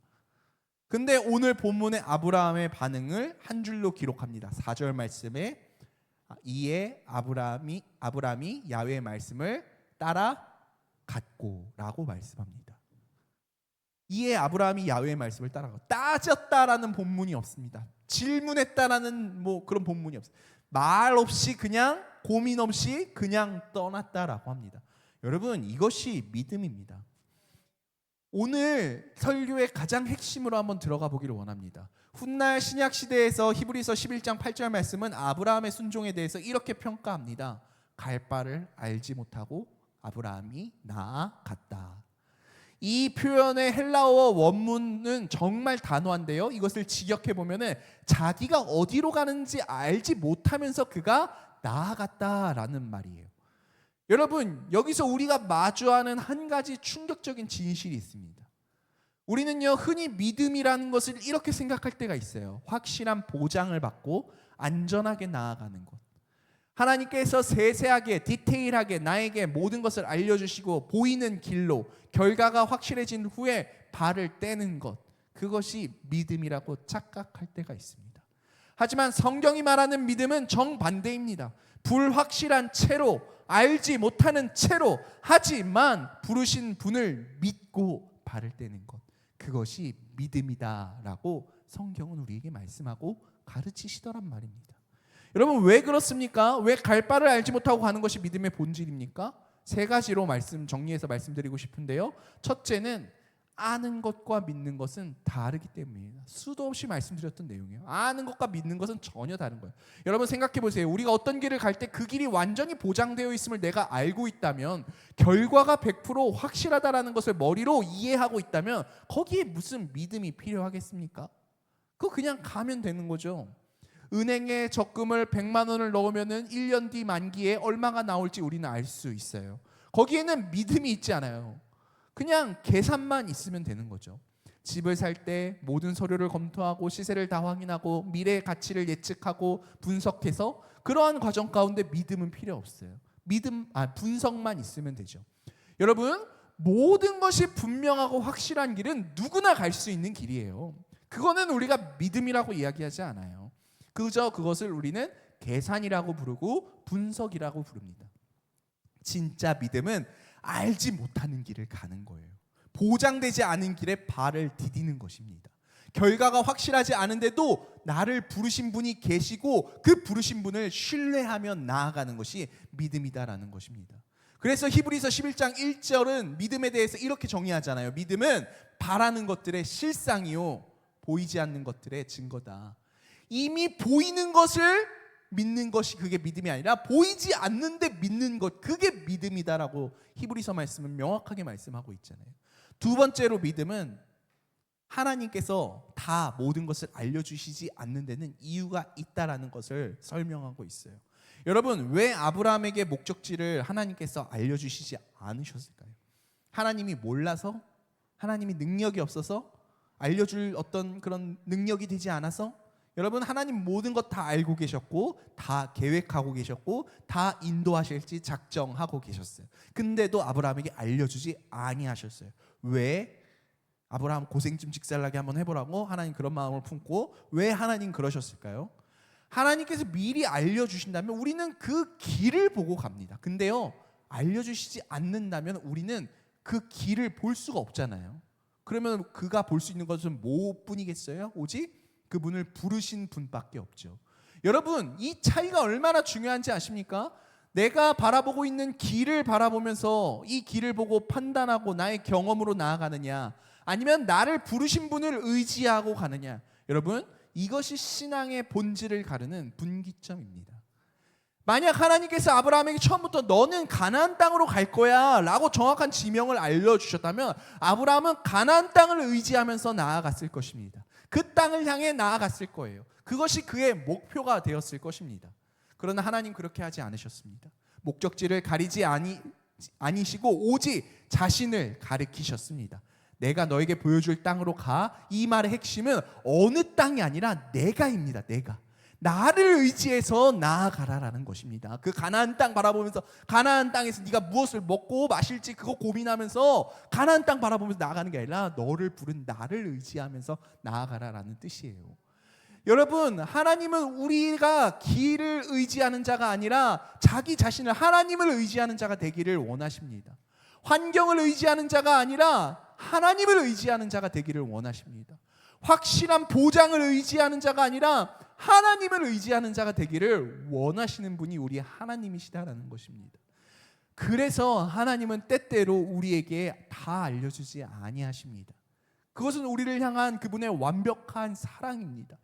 근데 오늘 본문의 아브라함의 반응을 한 줄로 기록합니다. 4절 말씀에 이에 아브라함이 야훼의 말씀을 따라갔고 라고 말씀합니다. 이에 아브라함이 야훼의 말씀을 따라갔고, 따졌다라는 본문이 없습니다. 질문했다라는 그런 본문이 없어요. 말 없이 그냥 고민 없이 그냥 떠났다라고 합니다. 여러분 이것이 믿음입니다. 오늘 설교의 가장 핵심으로 한번 들어가 보기를 원합니다. 훗날 신약 시대에서 히브리서 11장 8절 말씀은 아브라함의 순종에 대해서 이렇게 평가합니다. 갈 바를 알지 못하고 아브라함이 나아갔다. 이 표현의 헬라어 원문은 정말 단호한데요. 이것을 직역해 보면은 자기가 어디로 가는지 알지 못하면서 그가 나아갔다라는 말이에요. 여러분 여기서 우리가 마주하는 한 가지 충격적인 진실이 있습니다. 우리는요 흔히 믿음이라는 것을 이렇게 생각할 때가 있어요. 확실한 보장을 받고 안전하게 나아가는 것. 하나님께서 세세하게 디테일하게 나에게 모든 것을 알려주시고 보이는 길로 결과가 확실해진 후에 발을 떼는 것, 그것이 믿음이라고 착각할 때가 있습니다. 하지만 성경이 말하는 믿음은 정반대입니다. 불확실한 채로 알지 못하는 채로 하지만 부르신 분을 믿고 발을 떼는 것, 그것이 믿음이다라고 성경은 우리에게 말씀하고 가르치시더란 말입니다. 여러분 왜 그렇습니까? 왜 갈 바를 알지 못하고 가는 것이 믿음의 본질입니까? 세 가지로 정리해서 말씀드리고 싶은데요. 첫째는 아는 것과 믿는 것은 다르기 때문입니다. 수도 없이 말씀드렸던 내용이에요. 아는 것과 믿는 것은 전혀 다른 거예요. 여러분 생각해 보세요. 우리가 어떤 길을 갈 때 그 길이 완전히 보장되어 있음을 내가 알고 있다면, 결과가 100% 확실하다라는 것을 머리로 이해하고 있다면 거기에 무슨 믿음이 필요하겠습니까? 그거 그냥 가면 되는 거죠. 은행에 적금을 100만 원을 넣으면은 1년 뒤 만기에 얼마가 나올지 우리는 알 수 있어요. 거기에는 믿음이 있지 않아요. 그냥 계산만 있으면 되는 거죠. 집을 살 때 모든 서류를 검토하고 시세를 다 확인하고 미래의 가치를 예측하고 분석해서 그러한 과정 가운데 믿음은 필요 없어요. 분석만 있으면 되죠. 여러분 모든 것이 분명하고 확실한 길은 누구나 갈 수 있는 길이에요. 그거는 우리가 믿음이라고 이야기하지 않아요. 그저 그것을 우리는 계산이라고 부르고 분석이라고 부릅니다. 진짜 믿음은 알지 못하는 길을 가는 거예요. 보장되지 않은 길에 발을 디디는 것입니다. 결과가 확실하지 않은데도 나를 부르신 분이 계시고 그 부르신 분을 신뢰하며 나아가는 것이 믿음이다라는 것입니다. 그래서 히브리서 11장 1절은 믿음에 대해서 이렇게 정의하잖아요. 믿음은 바라는 것들의 실상이요 보이지 않는 것들의 증거다. 이미 보이는 것을 믿는 것이 그게 믿음이 아니라 보이지 않는데 믿는 것, 그게 믿음이다라고 히브리서 말씀은 명확하게 말씀하고 있잖아요. 두 번째로 믿음은 하나님께서 다 모든 것을 알려주시지 않는 데는 이유가 있다라는 것을 설명하고 있어요. 여러분 왜 아브라함에게 목적지를 하나님께서 알려주시지 않으셨을까요? 하나님이 몰라서? 하나님이 능력이 없어서? 알려줄 어떤 그런 능력이 되지 않아서? 여러분, 하나님 모든 것 다 알고 계셨고 다 계획하고 계셨고 다 인도하실지 작정하고 계셨어요. 근데도 아브라함에게 알려주지 아니하셨어요. 왜? 아브라함 고생 좀 직살나게 한번 해보라고 하나님 그런 마음을 품고 왜 하나님 그러셨을까요? 하나님께서 미리 알려주신다면 우리는 그 길을 보고 갑니다. 근데요, 알려주시지 않는다면 우리는 그 길을 볼 수가 없잖아요. 그러면 그가 볼 수 있는 것은 뭐뿐이겠어요? 오직 그분을 부르신 분밖에 없죠. 여러분, 이 차이가 얼마나 중요한지 아십니까? 내가 바라보고 있는 길을 바라보면서 이 길을 보고 판단하고 나의 경험으로 나아가느냐, 아니면 나를 부르신 분을 의지하고 가느냐. 여러분, 이것이 신앙의 본질을 가르는 분기점입니다. 만약 하나님께서 아브라함에게 처음부터 너는 가나안 땅으로 갈 거야 라고 정확한 지명을 알려주셨다면 아브라함은 가나안 땅을 의지하면서 나아갔을 것입니다. 그 땅을 향해 나아갔을 거예요. 그것이 그의 목표가 되었을 것입니다. 그러나 하나님 그렇게 하지 않으셨습니다. 목적지를 가리지 아니시고 오직 자신을 가리키셨습니다. 내가 너에게 보여줄 땅으로 가. 이 말의 핵심은 어느 땅이 아니라 내가입니다. 내가. 나를 의지해서 나아가라라는 것입니다. 그 가나안 땅 바라보면서 가나안 땅에서 네가 무엇을 먹고 마실지 그거 고민하면서 가나안 땅 바라보면서 나아가는 게 아니라 너를 부른 나를 의지하면서 나아가라라는 뜻이에요. 여러분, 하나님은 우리가 길을 의지하는 자가 아니라 자기 자신을 하나님을 의지하는 자가 되기를 원하십니다. 환경을 의지하는 자가 아니라 하나님을 의지하는 자가 되기를 원하십니다. 확실한 보장을 의지하는 자가 아니라 하나님을 의지하는 자가 되기를 원하시는 분이 우리 하나님이시다라는 것입니다. 그래서 하나님은 때때로 우리에게 다 알려주지 아니하십니다. 그것은 우리를 향한 그분의 완벽한 사랑입니다.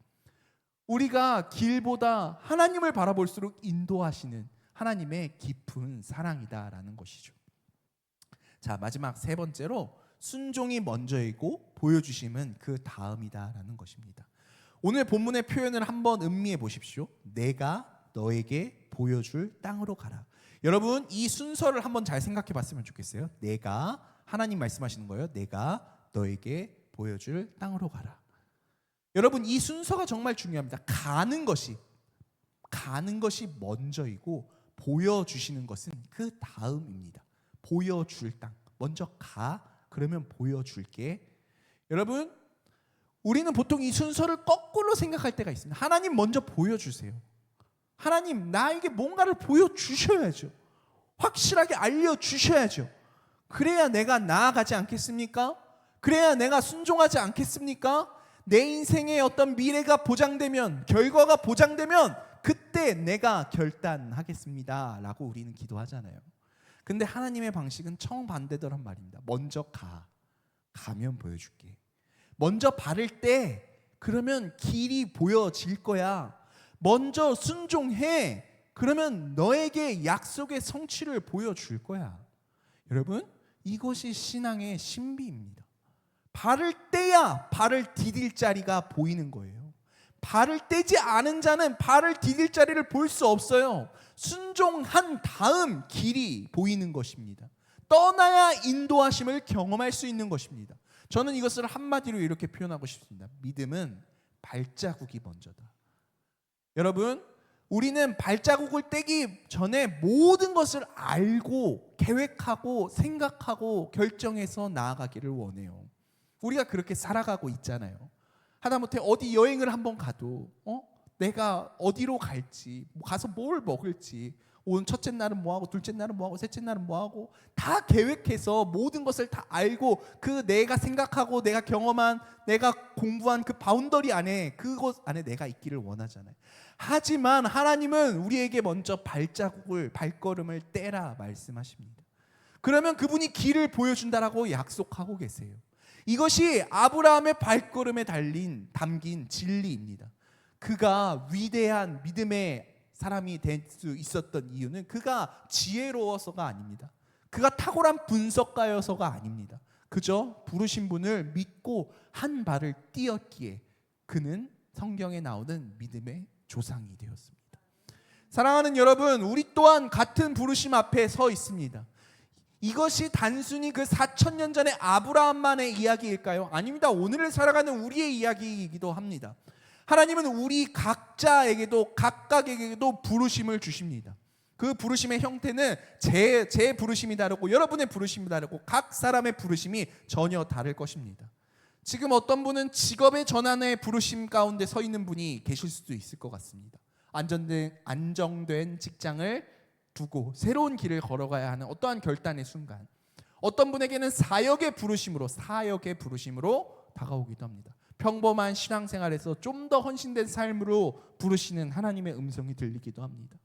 우리가 길보다 하나님을 바라볼수록 인도하시는 하나님의 깊은 사랑이다라는 것이죠. 자, 마지막 세 번째로 순종이 먼저이고 보여주심은 그 다음이다라는 것입니다. 오늘 본문의 표현을 한번 음미해 보십시오. 내가 너에게 보여줄 땅으로 가라. 여러분, 이 순서를 한번 잘 생각해 봤으면 좋겠어요. 내가, 하나님 말씀하시는 거예요. 내가 너에게 보여줄 땅으로 가라. 여러분, 이 순서가 정말 중요합니다. 가는 것이 먼저이고 보여주시는 것은 그 다음입니다. 보여줄 땅. 먼저 가. 그러면 보여줄게. 여러분, 우리는 보통 이 순서를 거꾸로 생각할 때가 있습니다. 하나님 먼저 보여주세요. 하나님 나에게 뭔가를 보여주셔야죠. 확실하게 알려주셔야죠. 그래야 내가 나아가지 않겠습니까? 그래야 내가 순종하지 않겠습니까? 내 인생의 어떤 미래가 보장되면, 결과가 보장되면 그때 내가 결단하겠습니다 라고 우리는 기도하잖아요. 근데 하나님의 방식은 정반대더란 말입니다. 먼저 가면 보여줄게. 먼저 바를 때 그러면 길이 보여질 거야. 먼저 순종해. 그러면 너에게 약속의 성취를 보여줄 거야. 여러분, 이것이 신앙의 신비입니다. 발을 떼야 발을 디딜 자리가 보이는 거예요. 발을 떼지 않은 자는 발을 디딜 자리를 볼 수 없어요. 순종한 다음 길이 보이는 것입니다. 떠나야 인도하심을 경험할 수 있는 것입니다. 저는 이것을 한마디로 이렇게 표현하고 싶습니다. 믿음은 발자국이 먼저다. 여러분, 우리는 발자국을 떼기 전에 모든 것을 알고 계획하고 생각하고 결정해서 나아가기를 원해요. 우리가 그렇게 살아가고 있잖아요. 하다못해 어디 여행을 한번 가도 내가 어디로 갈지, 가서 뭘 먹을지, 오늘 첫째 날은 뭐하고 둘째 날은 뭐하고 셋째 날은 뭐하고 다 계획해서 모든 것을 다 알고 그 내가 생각하고 내가 경험한 내가 공부한 그 바운더리 안에 그곳 안에 내가 있기를 원하잖아요. 하지만 하나님은 우리에게 먼저 발걸음을 떼라 말씀하십니다. 그러면 그분이 길을 보여준다라고 약속하고 계세요. 이것이 아브라함의 발걸음에 담긴 진리입니다. 그가 위대한 믿음의 사람이 될 수 있었던 이유는 그가 지혜로워서가 아닙니다. 그가 탁월한 분석가여서가 아닙니다. 그저 부르신 분을 믿고 한 발을 뛰었기에 그는 성경에 나오는 믿음의 조상이 되었습니다. 사랑하는 여러분, 우리 또한 같은 부르심 앞에 서 있습니다. 이것이 단순히 그 4,000년 전의 아브라함만의 이야기일까요? 아닙니다. 오늘을 살아가는 우리의 이야기이기도 합니다. 하나님은 우리 각자에게도 각각에게도 부르심을 주십니다. 그 부르심의 형태는 제 부르심이 다르고 여러분의 부르심이 다르고 각 사람의 부르심이 전혀 다를 것입니다. 지금 어떤 분은 직업의 전환의 부르심 가운데 서 있는 분이 계실 수도 있을 것 같습니다. 안정된 직장을 두고 새로운 길을 걸어가야 하는 어떠한 결단의 순간, 어떤 분에게는 사역의 부르심으로 다가오기도 합니다. 평범한 신앙생활에서 좀 더 헌신된 삶으로 부르시는 하나님의 음성이 들리기도 합니다.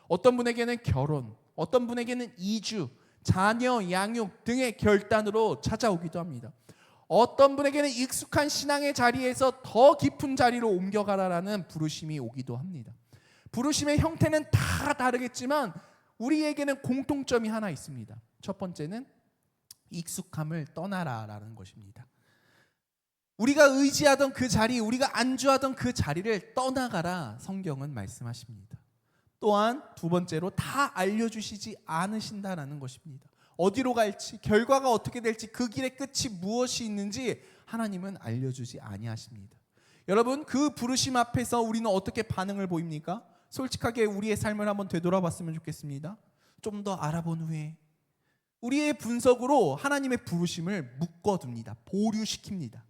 어떤 분에게는 결혼, 어떤 분에게는 이주, 자녀 양육 등의 결단으로 찾아오기도 합니다. 어떤 분에게는 익숙한 신앙의 자리에서 더 깊은 자리로 옮겨가라라는 부르심이 오기도 합니다. 부르심의 형태는 다 다르겠지만 우리에게는 공통점이 하나 있습니다. 첫 번째는 익숙함을 떠나라라는 것입니다. 우리가 의지하던 그 자리, 우리가 안주하던 그 자리를 떠나가라 성경은 말씀하십니다. 또한 두 번째로 다 알려주시지 않으신다라는 것입니다. 어디로 갈지, 결과가 어떻게 될지, 그 길의 끝이 무엇이 있는지 하나님은 알려주지 아니하십니다. 여러분, 그 부르심 앞에서 우리는 어떻게 반응을 보입니까? 솔직하게 우리의 삶을 한번 되돌아봤으면 좋겠습니다. 좀 더 알아본 후에 우리의 분석으로 하나님의 부르심을 묶어둡니다. 보류시킵니다.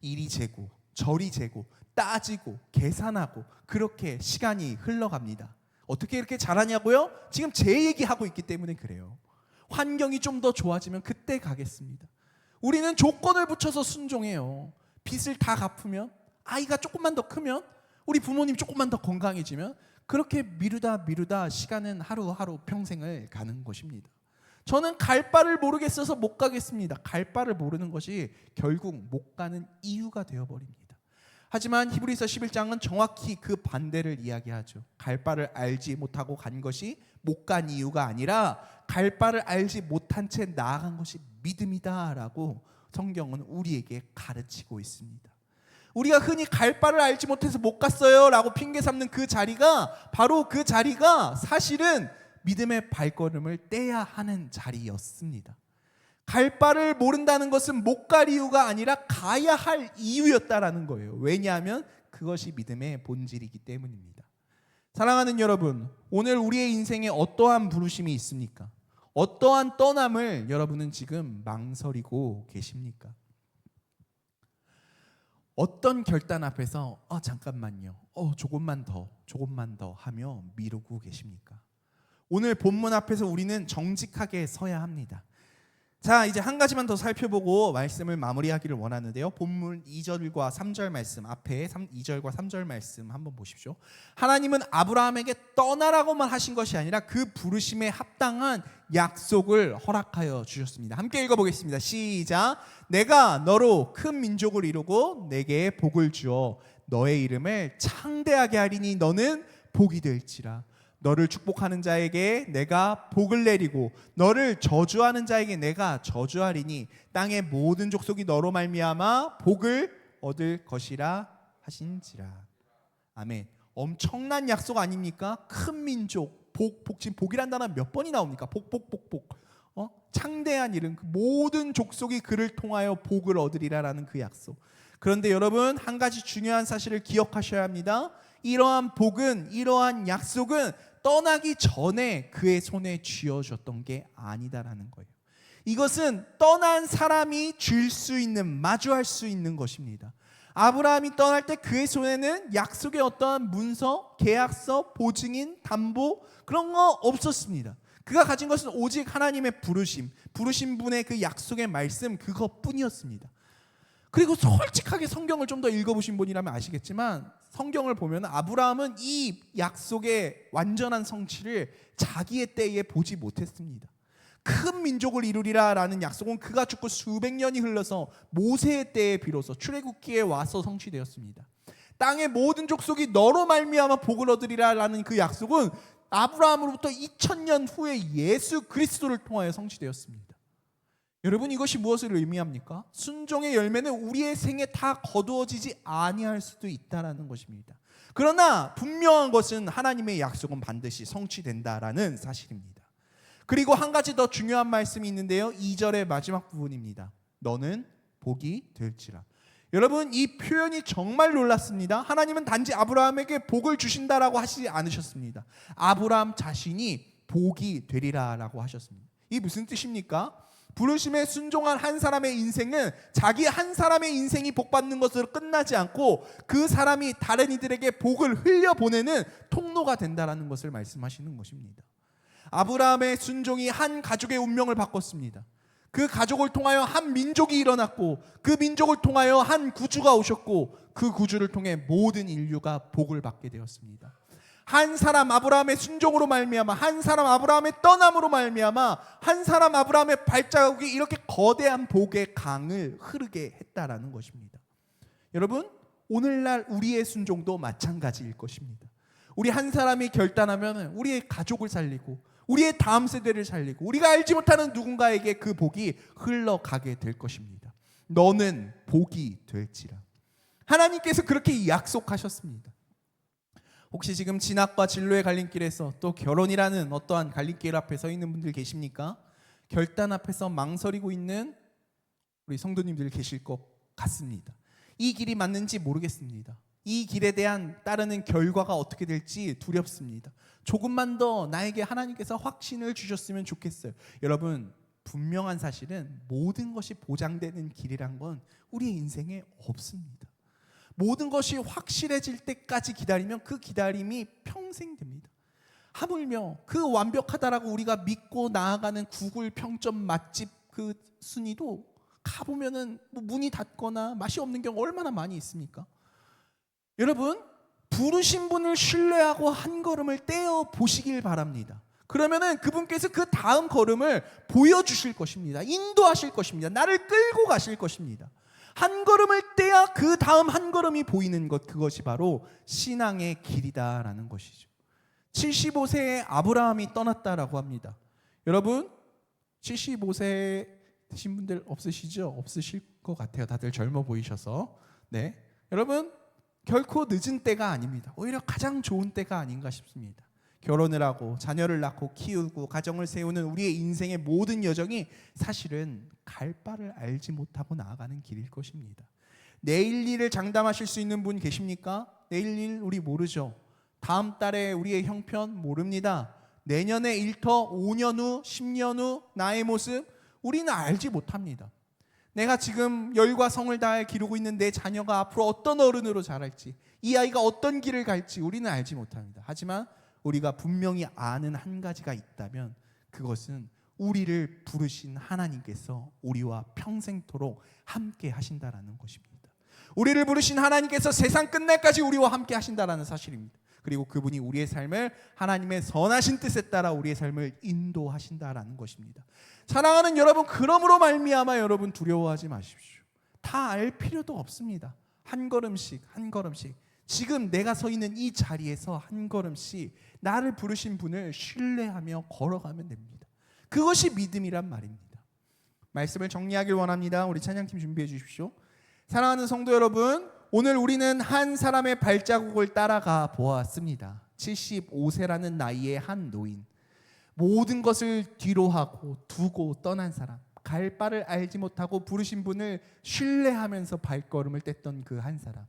이리 재고 저리 재고 따지고 계산하고 그렇게 시간이 흘러갑니다. 어떻게 이렇게 잘하냐고요? 지금 제 얘기하고 있기 때문에 그래요. 환경이 좀 더 좋아지면 그때 가겠습니다. 우리는 조건을 붙여서 순종해요. 빚을 다 갚으면, 아이가 조금만 더 크면, 우리 부모님 조금만 더 건강해지면, 그렇게 미루다 시간은 하루하루 평생을 가는 것입니다. 저는 갈 바를 모르겠어서 못 가겠습니다. 갈 바를 모르는 것이 결국 못 가는 이유가 되어버립니다. 하지만 히브리서 11장은 정확히 그 반대를 이야기하죠. 갈 바를 알지 못하고 간 것이 못 간 이유가 아니라 갈 바를 알지 못한 채 나아간 것이 믿음이다라고 성경은 우리에게 가르치고 있습니다. 우리가 흔히 갈 바를 알지 못해서 못 갔어요 라고 핑계 삼는 그 자리가 바로 그 자리가 사실은 믿음의 발걸음을 떼야 하는 자리였습니다. 갈 바를 모른다는 것은 못 갈 이유가 아니라 가야 할 이유였다라는 거예요. 왜냐하면 그것이 믿음의 본질이기 때문입니다. 사랑하는 여러분, 오늘 우리의 인생에 어떠한 부르심이 있습니까? 어떠한 떠남을 여러분은 지금 망설이고 계십니까? 어떤 결단 앞에서 잠깐만요, 조금만 더 하며 미루고 계십니까? 오늘 본문 앞에서 우리는 정직하게 서야 합니다. 자, 이제 한 가지만 더 살펴보고 말씀을 마무리하기를 원하는데요. 본문 2절과 3절 말씀, 앞에 2절과 3절 말씀 한번 보십시오. 하나님은 아브라함에게 떠나라고만 하신 것이 아니라 그 부르심에 합당한 약속을 허락하여 주셨습니다. 함께 읽어보겠습니다. 시작. 내가 너로 큰 민족을 이루고 내게 복을 주어 너의 이름을 창대하게 하리니 너는 복이 될지라. 너를 축복하는 자에게 내가 복을 내리고 너를 저주하는 자에게 내가 저주하리니 땅의 모든 족속이 너로 말미암아 복을 얻을 것이라 하신지라. 아멘. 엄청난 약속 아닙니까? 큰 민족, 지금 복이란 단어 몇 번이 나옵니까? 복. 창대한 이름, 그 모든 족속이 그를 통하여 복을 얻으리라라는 그 약속. 그런데 여러분, 한 가지 중요한 사실을 기억하셔야 합니다. 이러한 복은, 이러한 약속은 떠나기 전에 그의 손에 쥐어줬던 게 아니다라는 거예요. 이것은 떠난 사람이 줄 수 있는, 마주할 수 있는 것입니다. 아브라함이 떠날 때 그의 손에는 약속의 어떠한 문서, 계약서, 보증인, 담보 그런 거 없었습니다. 그가 가진 것은 오직 하나님의 부르심 분의 그 약속의 말씀, 그것뿐이었습니다. 그리고 솔직하게 성경을 좀 더 읽어보신 분이라면 아시겠지만 성경을 보면 아브라함은 이 약속의 완전한 성취를 자기의 때에 보지 못했습니다. 큰 민족을 이루리라 라는 약속은 그가 죽고 수백 년이 흘러서 모세의 때에 비로소 출애굽기에 와서 성취되었습니다. 땅의 모든 족속이 너로 말미암아 복을 얻으리라 라는 그 약속은 아브라함으로부터 2000년 후에 예수 그리스도를 통하여 성취되었습니다. 여러분, 이것이 무엇을 의미합니까? 순종의 열매는 우리의 생에 다 거두어지지 아니할 수도 있다라는 것입니다. 그러나 분명한 것은 하나님의 약속은 반드시 성취된다라는 사실입니다. 그리고 한 가지 더 중요한 말씀이 있는데요. 2절의 마지막 부분입니다. 너는 복이 될지라. 여러분, 이 표현이 정말 놀랐습니다. 하나님은 단지 아브라함에게 복을 주신다라고 하시지 않으셨습니다. 아브라함 자신이 복이 되리라라고 하셨습니다. 이 무슨 뜻입니까? 부르심에 순종한 한 사람의 인생은 자기 한 사람의 인생이 복받는 것으로 끝나지 않고 그 사람이 다른 이들에게 복을 흘려보내는 통로가 된다라는 것을 말씀하시는 것입니다. 아브라함의 순종이 한 가족의 운명을 바꿨습니다. 그 가족을 통하여 한 민족이 일어났고 그 민족을 통하여 한 구주가 오셨고 그 구주를 통해 모든 인류가 복을 받게 되었습니다. 한 사람 아브라함의 순종으로 말미암아, 한 사람 아브라함의 떠남으로 말미암아, 한 사람 아브라함의 발자국이 이렇게 거대한 복의 강을 흐르게 했다라는 것입니다. 여러분, 오늘날 우리의 순종도 마찬가지일 것입니다. 우리 한 사람이 결단하면 우리의 가족을 살리고 우리의 다음 세대를 살리고 우리가 알지 못하는 누군가에게 그 복이 흘러가게 될 것입니다. 너는 복이 될지라. 하나님께서 그렇게 약속하셨습니다. 혹시 지금 진학과 진로의 갈림길에서 또 결혼이라는 어떠한 갈림길 앞에 서 있는 분들 계십니까? 결단 앞에서 망설이고 있는 우리 성도님들 계실 것 같습니다. 이 길이 맞는지 모르겠습니다. 이 길에 대한 따르는 결과가 어떻게 될지 두렵습니다. 조금만 더 나에게 하나님께서 확신을 주셨으면 좋겠어요. 여러분, 분명한 사실은 모든 것이 보장되는 길이란 건 우리의 인생에 없습니다. 모든 것이 확실해질 때까지 기다리면 그 기다림이 평생 됩니다. 하물며 그 완벽하다라고 우리가 믿고 나아가는 구글 평점 맛집 그 순위도 가보면은 뭐 문이 닫거나 맛이 없는 경우 얼마나 많이 있습니까? 여러분, 부르신 분을 신뢰하고 한 걸음을 떼어 보시길 바랍니다. 그러면은 그분께서 그 다음 걸음을 보여주실 것입니다. 인도하실 것입니다. 나를 끌고 가실 것입니다. 한 걸음을 떼야 그 다음 한 걸음이 보이는 것, 그것이 바로 신앙의 길이다라는 것이죠. 75세에 아브라함이 떠났다라고 합니다. 여러분, 75세 되신 분들 없으시죠? 없으실 것 같아요. 다들 젊어 보이셔서. 네, 여러분, 결코 늦은 때가 아닙니다. 오히려 가장 좋은 때가 아닌가 싶습니다. 결혼을 하고 자녀를 낳고 키우고 가정을 세우는 우리의 인생의 모든 여정이 사실은 갈 바를 알지 못하고 나아가는 길일 것입니다. 내일 일을 장담하실 수 있는 분 계십니까? 내일 일 우리 모르죠. 다음 달에 우리의 형편 모릅니다. 내년의 일터, 5년 후, 10년 후 나의 모습 우리는 알지 못합니다. 내가 지금 열과 성을 다해 기르고 있는 내 자녀가 앞으로 어떤 어른으로 자랄지, 이 아이가 어떤 길을 갈지 우리는 알지 못합니다. 하지만 우리가 분명히 아는 한 가지가 있다면 그것은 우리를 부르신 하나님께서 우리와 평생토록 함께 하신다라는 것입니다. 우리를 부르신 하나님께서 세상 끝날까지 우리와 함께 하신다라는 사실입니다. 그리고 그분이 우리의 삶을 하나님의 선하신 뜻에 따라 우리의 삶을 인도하신다라는 것입니다. 사랑하는 여러분, 그러므로 말미암아 여러분 두려워하지 마십시오. 다 알 필요도 없습니다. 한 걸음씩 한 걸음씩 지금 내가 서 있는 이 자리에서 한 걸음씩 나를 부르신 분을 신뢰하며 걸어가면 됩니다. 그것이 믿음이란 말입니다. 말씀을 정리하길 원합니다. 우리 찬양팀 준비해 주십시오. 사랑하는 성도 여러분, 오늘 우리는 한 사람의 발자국을 따라가 보았습니다. 75세라는 나이의 한 노인, 모든 것을 뒤로 하고 두고 떠난 사람, 갈 바를 알지 못하고 부르신 분을 신뢰하면서 발걸음을 뗐던 그 한 사람,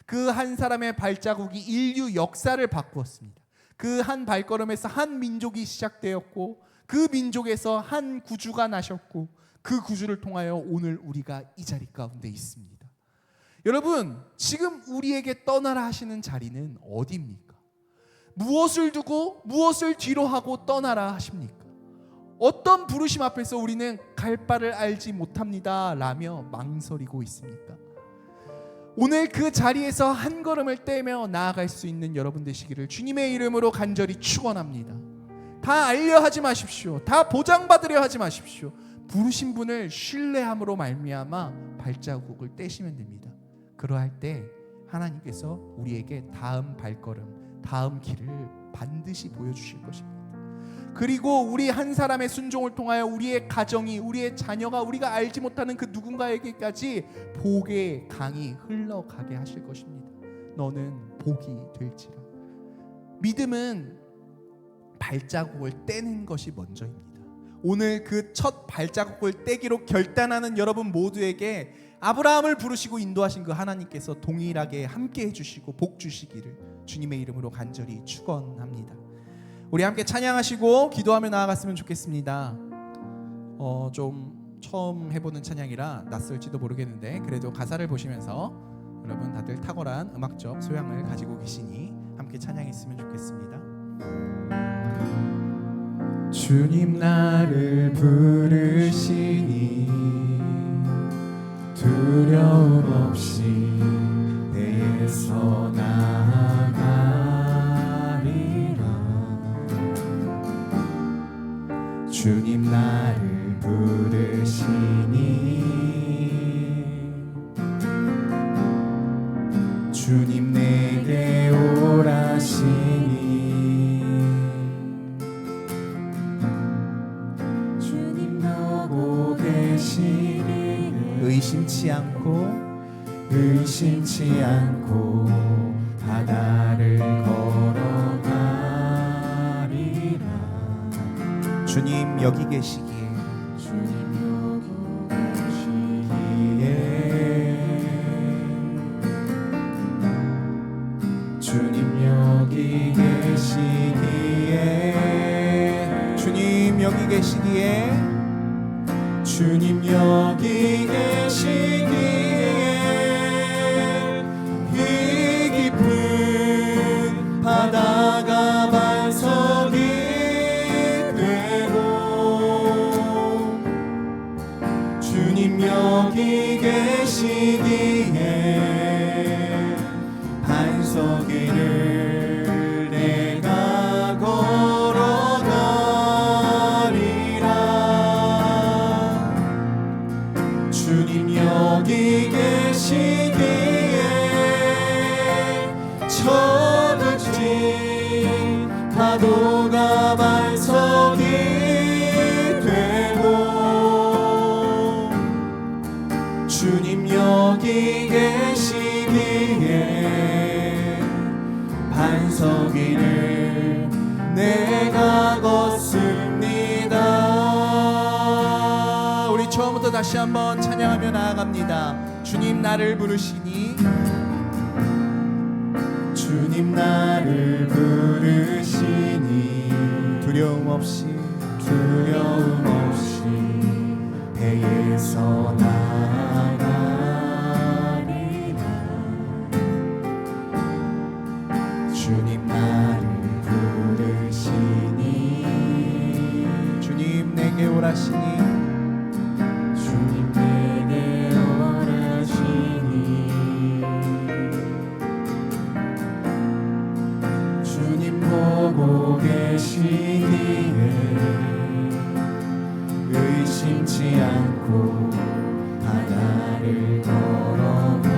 그 한 사람의 발자국이 인류 역사를 바꾸었습니다. 그 한 발걸음에서 한 민족이 시작되었고 그 민족에서 한 구주가 나셨고 그 구주를 통하여 오늘 우리가 이 자리 가운데 있습니다. 여러분, 지금 우리에게 떠나라 하시는 자리는 어디입니까? 무엇을 두고 무엇을 뒤로 하고 떠나라 하십니까? 어떤 부르심 앞에서 우리는 갈 바를 알지 못합니다 라며 망설이고 있습니까? 오늘 그 자리에서 한 걸음을 떼며 나아갈 수 있는 여러분 되시기를 주님의 이름으로 간절히 축원합니다. 다 알려 하지 마십시오. 다 보장받으려 하지 마십시오. 부르신 분을 신뢰함으로 말미암아 발자국을 떼시면 됩니다. 그러할 때 하나님께서 우리에게 다음 발걸음, 다음 길을 반드시 보여주실 것입니다. 그리고 우리 한 사람의 순종을 통하여 우리의 가정이, 우리의 자녀가 우리가 알지 못하는 그 누군가에게까지 복의 강이 흘러가게 하실 것입니다. 너는 복이 될지라. 믿음은 발자국을 떼는 것이 먼저입니다. 오늘 그 첫 발자국을 떼기로 결단하는 여러분 모두에게 아브라함을 부르시고 인도하신 그 하나님께서 동일하게 함께 해주시고 복 주시기를 주님의 이름으로 간절히 축원합니다. 우리 함께 찬양하시고 기도하며 나아갔으면 좋겠습니다. 좀 처음 해보는 찬양이라 낯설지도 모르겠는데 그래도 가사를 보시면서 여러분 다들 탁월한 음악적 소양을 가지고 계시니 함께 찬양했으면 좋겠습니다. 주님 나를 부르시니 두려움 없이 내에서 나아가리라. 주님 나를 부르시니 주님 내게 오라시니 주님 보고 계시니 의심치 않고 바다를 걸어가리라. 주님 여기 계시기에 주님 여기 계시기에 주님 여기 계시기에 주님 여기 계시기에 이 깊은 바다가 반석이 되고 주님 여기 계시기에 반석 위를 내가 걸어가리라. 주님 여기 계시기에 저그진 파도가 반석이 되고 주님 여기 계시기에 반석 위를 내가 걷습니다. 우리 처음부터 다시 한번 찬양하며 나아갑니다. 주님 나를 부르시니 주님 나를 부르시니 두려움 없이 배에서 나아가리라. 주님 나를 부르시니 주님 내게 오라시니 주님 내게 오라시니 주님 보고 계시기에 의심치 않고 바다를 걸어가리라.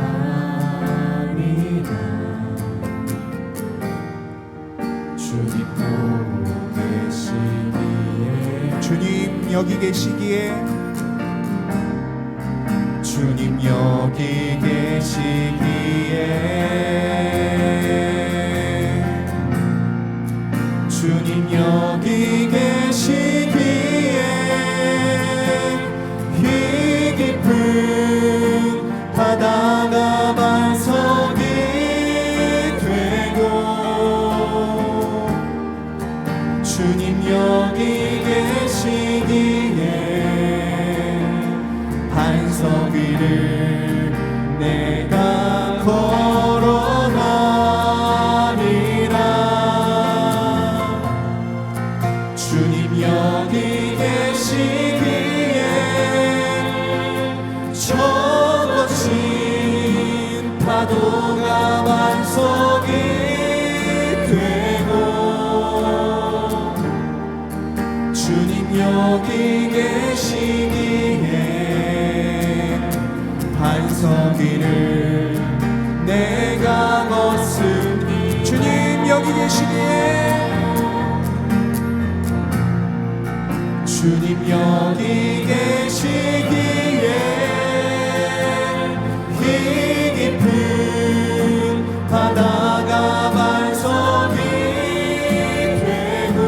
주님 보고 계시기에 주님 여기 계시기에 주님 여기 계시기에 주님 여기 계시기에 이 깊은 바다가 반석이 되고 주님 여기 계시기에 반석 위를 내가 걸어가리라. 주님 여기 계시기에 저거친 파도가 반석이 되고 주님 여기 계시기에 반석 위를 내가 걷습니다. 주님 여기 계시기에 주님 여기 계시기에 이 깊은 바다가 반석이 되고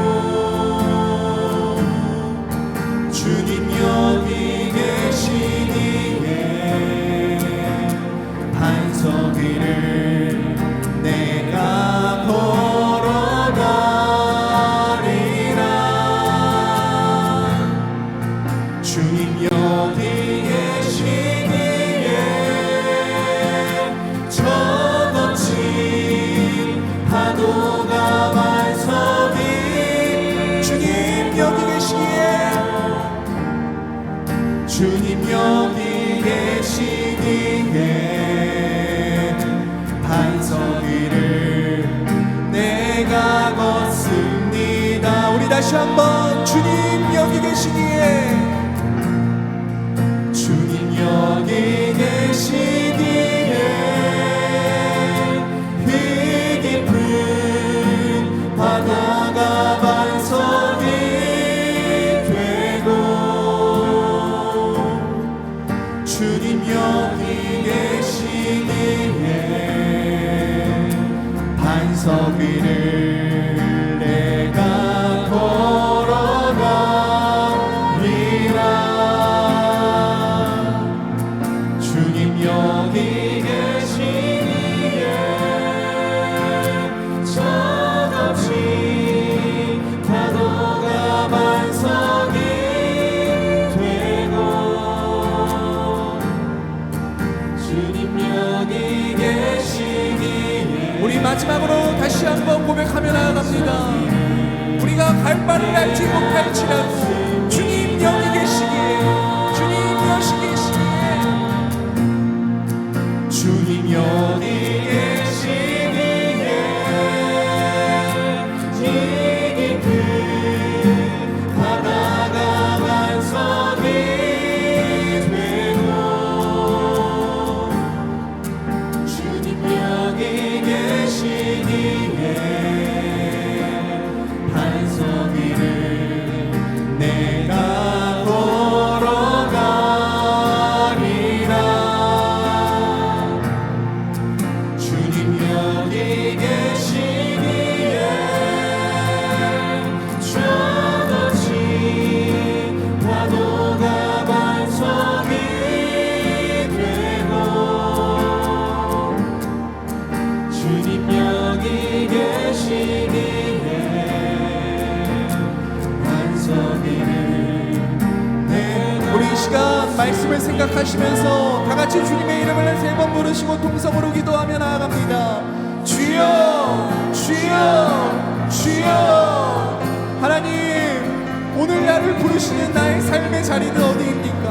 다시 한번 주님 여기 계시기에, 주님 여기 계시기에 이 깊은 바다가 반석이 되고, 주님 여기 계시기에 반석 위를 내가 걸어가리라. 주님 여기 계시기에 정없이 파도가 반석이 되고, 주님 여기 계시기에. 우리 마지막으로 다시 한번 고백하며 나아갑니다. 우리가 갈 바를 알지 못할지라도 주님 여기 계시기에, 주님 여기 계시기에, 주님 여기 계시기에 이 깊은 바다가 반석이 되고, 주님 여기 계시기에 반석 위를 내가 걸어가리라. 주님 여기 계시기에 조금씩 파도가 반석이 되고, 주님 여기 계시기에 반석 위를 내가. 우리 이 시간 말씀을 생각하시면서 다 같이 주님의 이름을 세 번 부르시고 통성으로 기도하며 나아갑니다. 주여, 주여, 주여. 하나님, 오늘 나를 부르시는 나의 삶의 자리는 어디입니까?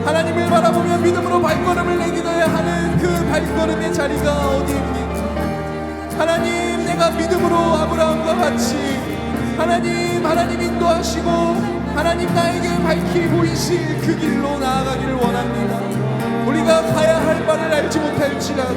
하나님을 바라보며 믿음으로 발걸음을 내딛어야 하는 그 발걸음의 자리가 어디입니까? 하나님, 내가 믿음으로 아브라함과 같이 하나님 인도하시고 하나님 나에게 밝히 보이실 그 길로 나아가기를 원합니다. 우리가 가야 할 바를 알지 못할지라도,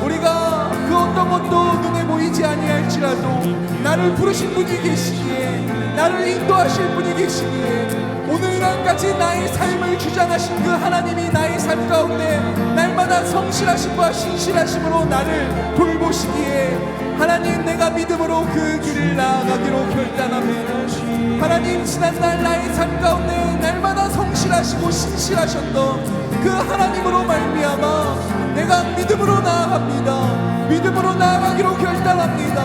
우리가 그 어떤 것도 눈에 보이지 아니할지라도 나를 부르신 분이 계시기에, 나를 인도하실 분이 계시기에, 오늘날까지 나의 삶을 주장하신 그 하나님이 나의 삶 가운데 날마다 성실하심과 신실하심으로 나를 돌보시기에, 하나님 내가 믿음으로 그 길을 나아가기로 결단합니다. 하나님, 지난날 나의 삶 가운데 날마다 성실하시고 신실하셨던 그 하나님으로 말미암아 내가 믿음으로 나아갑니다. 믿음으로 나아가기로 결단합니다.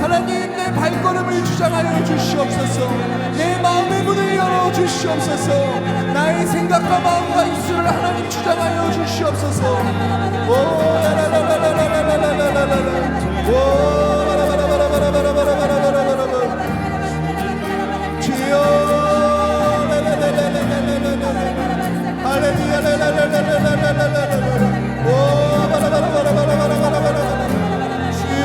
하나님, 내 발걸음을 주장하여 주시옵소서. 내 마음의 문을 열어 주시옵소서. 나의 생각과 마음과 입술을 하나님 주장하여 주시옵소서. 오 라라라라라라라라라라라. 오 라라라라라라라라라라라라. 주여, 할렐루야, 오 바라바라바라바라바라바라. 주여,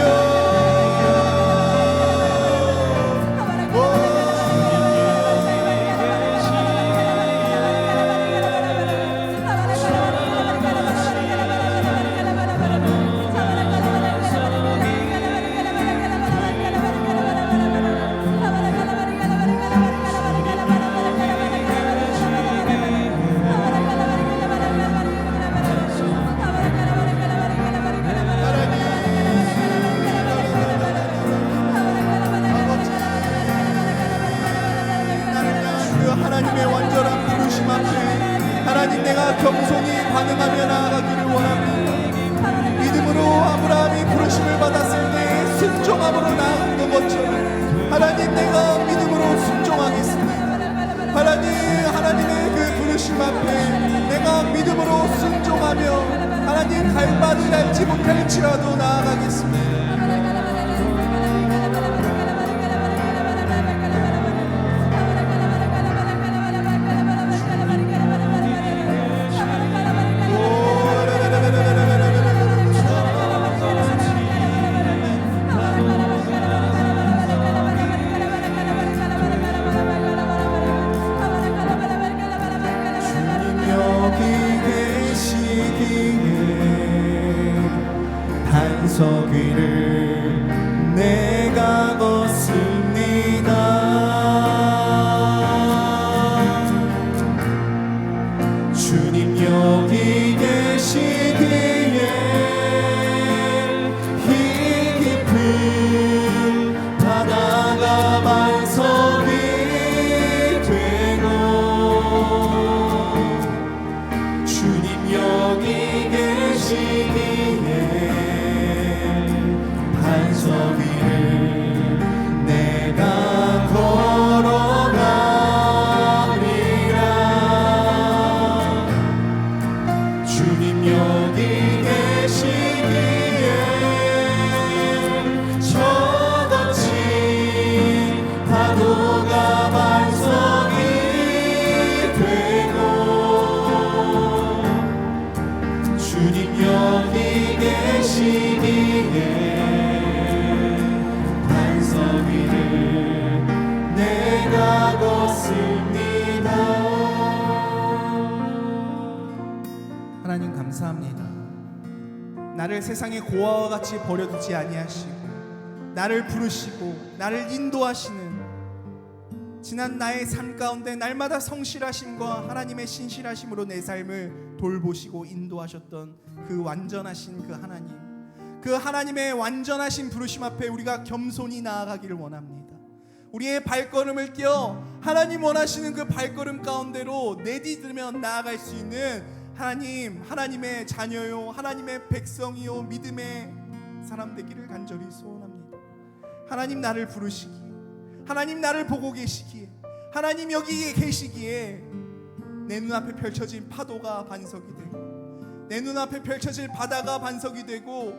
하나님의 완전한 부르심 앞에 하나님 내가 겸손히 반응하며 나아가기를 원합니다. 믿음으로 아브라함이 부르심을 받았을 때 순종함으로 나아간 것처럼 하나님 내가 믿음으로 순종하겠습니다. 하나님의 그 부르심 앞에 내가 믿음으로 순종하며 하나님 갈 바를 알지 못할지라도 나아가겠습니다. 반석 위를 내가 걷습니다. 주님 여기 계시기에 이 깊은 바다가 반석이 되고 주님 여기 계시기에 반석 위를 내가 걸어가리라. 주님 여기 계시기에 저 거친 파도가 반석이 되고 주님 여기 계시기에 반석 위를 내가 걷습니다. 하나님 감사합니다. 나를 세상의 고아와 같이 버려두지 아니하시고 나를 부르시고 나를 인도하시는 지난 나의 삶 가운데 날마다 성실하심과 하나님의 신실하심으로 내 삶을 돌보시고 인도하셨던 그 완전하신 그 하나님, 그 하나님의 완전하신 부르심 앞에 우리가 겸손히 나아가기를 원합니다. 우리의 발걸음을 띄어 하나님 원하시는 그 발걸음 가운데로 내디디며 나아갈 수 있는 하나님, 하나님의 자녀요, 하나님의 백성이요, 믿음의 사람 되기를 간절히 소원합니다. 하나님 나를 부르시기에, 하나님 나를 보고 계시기에, 하나님 여기 계시기에 내 눈앞에 펼쳐진 파도가 반석이 되고 내 눈앞에 펼쳐질 바다가 반석이 되고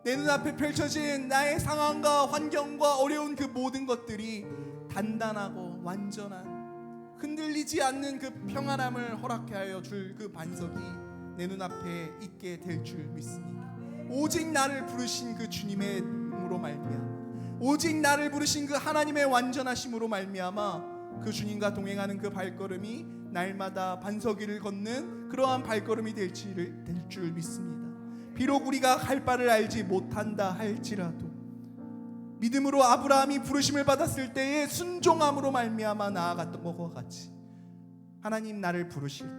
내 눈앞에 펼쳐진 나의 상황과 환경과 어려운 그 모든 것들이 단단하고 완전한 흔들리지 않는 그 평안함을 허락해 하여 줄 그 반석이 내 눈앞에 있게 될 줄 믿습니다. 오직 나를 부르신 그 주님의 이름으로 말미암아, 오직 나를 부르신 그 하나님의 완전하심으로 말미암아 그 주님과 동행하는 그 발걸음이 날마다 반석 위를 걷는 그러한 발걸음이 될 줄 믿습니다. 비록 우리가 갈 바를 알지 못한다 할지라도 믿음으로 아브라함이 부르심을 받았을 때에 순종함으로 말미암아 나아갔던 것과 같이 하나님 나를 부르실 때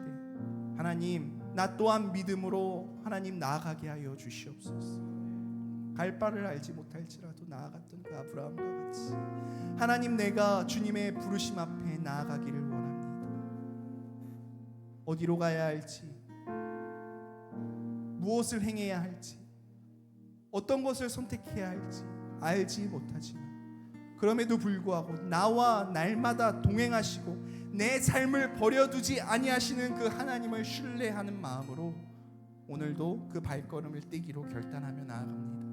하나님 나 또한 믿음으로 하나님 나아가게 하여 주시옵소서. 갈 바를 알지 못할지라도 나아갔던 그 아브라함과 같이 하나님 내가 주님의 부르심 앞에 나아가기를 원합니다. 어디로 가야 할지, 무엇을 행해야 할지, 어떤 것을 선택해야 할지 알지 못하지만 그럼에도 불구하고 나와 날마다 동행하시고 내 삶을 버려두지 아니하시는 그 하나님을 신뢰하는 마음으로 오늘도 그 발걸음을 떼기로 결단하며 나아갑니다.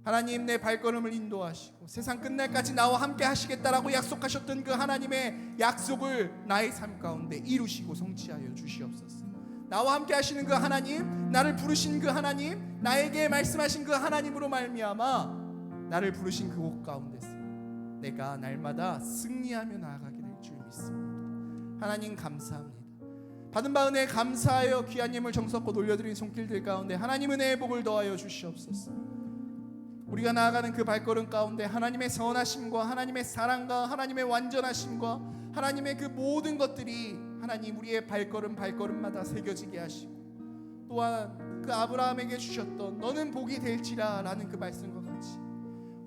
하나님 내 발걸음을 인도하시고 세상 끝날까지 나와 함께 하시겠다라고 약속하셨던 그 하나님의 약속을 나의 삶 가운데 이루시고 성취하여 주시옵소서. 나와 함께 하시는 그 하나님, 나를 부르신 그 하나님, 나에게 말씀하신 그 하나님으로 말미암아 나를 부르신 그곳 가운데서 내가 날마다 승리하며 나아가게 될 줄 믿습니다. 하나님 감사합니다. 받은 바 은혜에 감사하여 귀한 예물 정성껏 올려드린 손길들 가운데 하나님 은혜의 복을 더하여 주시옵소서. 우리가 나아가는 그 발걸음 가운데 하나님의 선하심과 하나님의 사랑과 하나님의 완전하심과 하나님의 그 모든 것들이 하나님 우리의 발걸음마다 새겨지게 하시고 또한 그 아브라함에게 주셨던 너는 복이 될지라 라는 그 말씀과 같이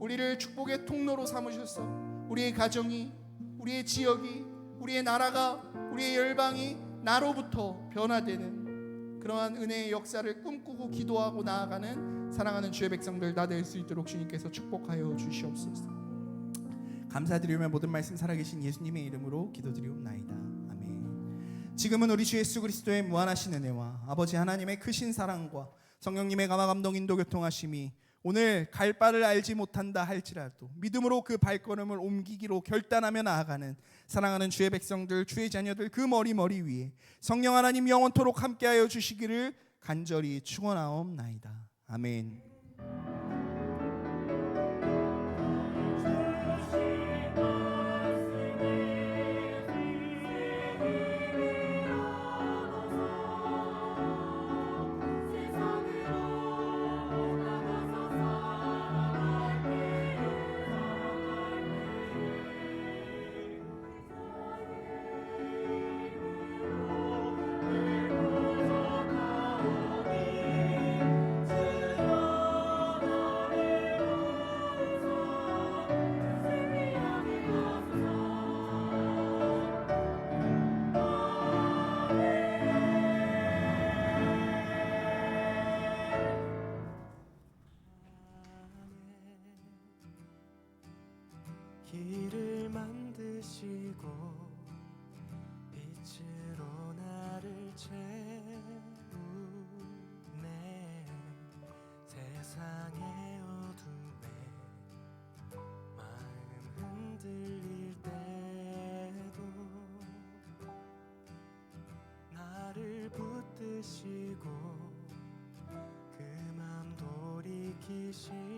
우리를 축복의 통로로 삼으셔서 우리의 가정이, 우리의 지역이, 우리의 나라가, 우리의 열방이 나로부터 변화되는 그러한 은혜의 역사를 꿈꾸고 기도하고 나아가는 사랑하는 주의 백성들 다 될 수 있도록 주님께서 축복하여 주시옵소서. 감사드리며 모든 말씀 살아계신 예수님의 이름으로 기도드리옵나이다. 아멘. 지금은 우리 주 예수 그리스도의 무한하신 은혜와 아버지 하나님의 크신 사랑과 성령님의 감화 감동 인도 교통하심이 오늘 갈 바를 알지 못한다 할지라도 믿음으로 그 발걸음을 옮기기로 결단하며 나아가는 사랑하는 주의 백성들, 주의 자녀들 그 머리 위에 성령 하나님 영원토록 함께하여 주시기를 간절히 축원하옵나이다. 아멘. 길을 만드시고 빛으로 나를 채우네. 세상의 어둠에 마음 흔들릴 때도 나를 붙드시고 그 맘 돌이키시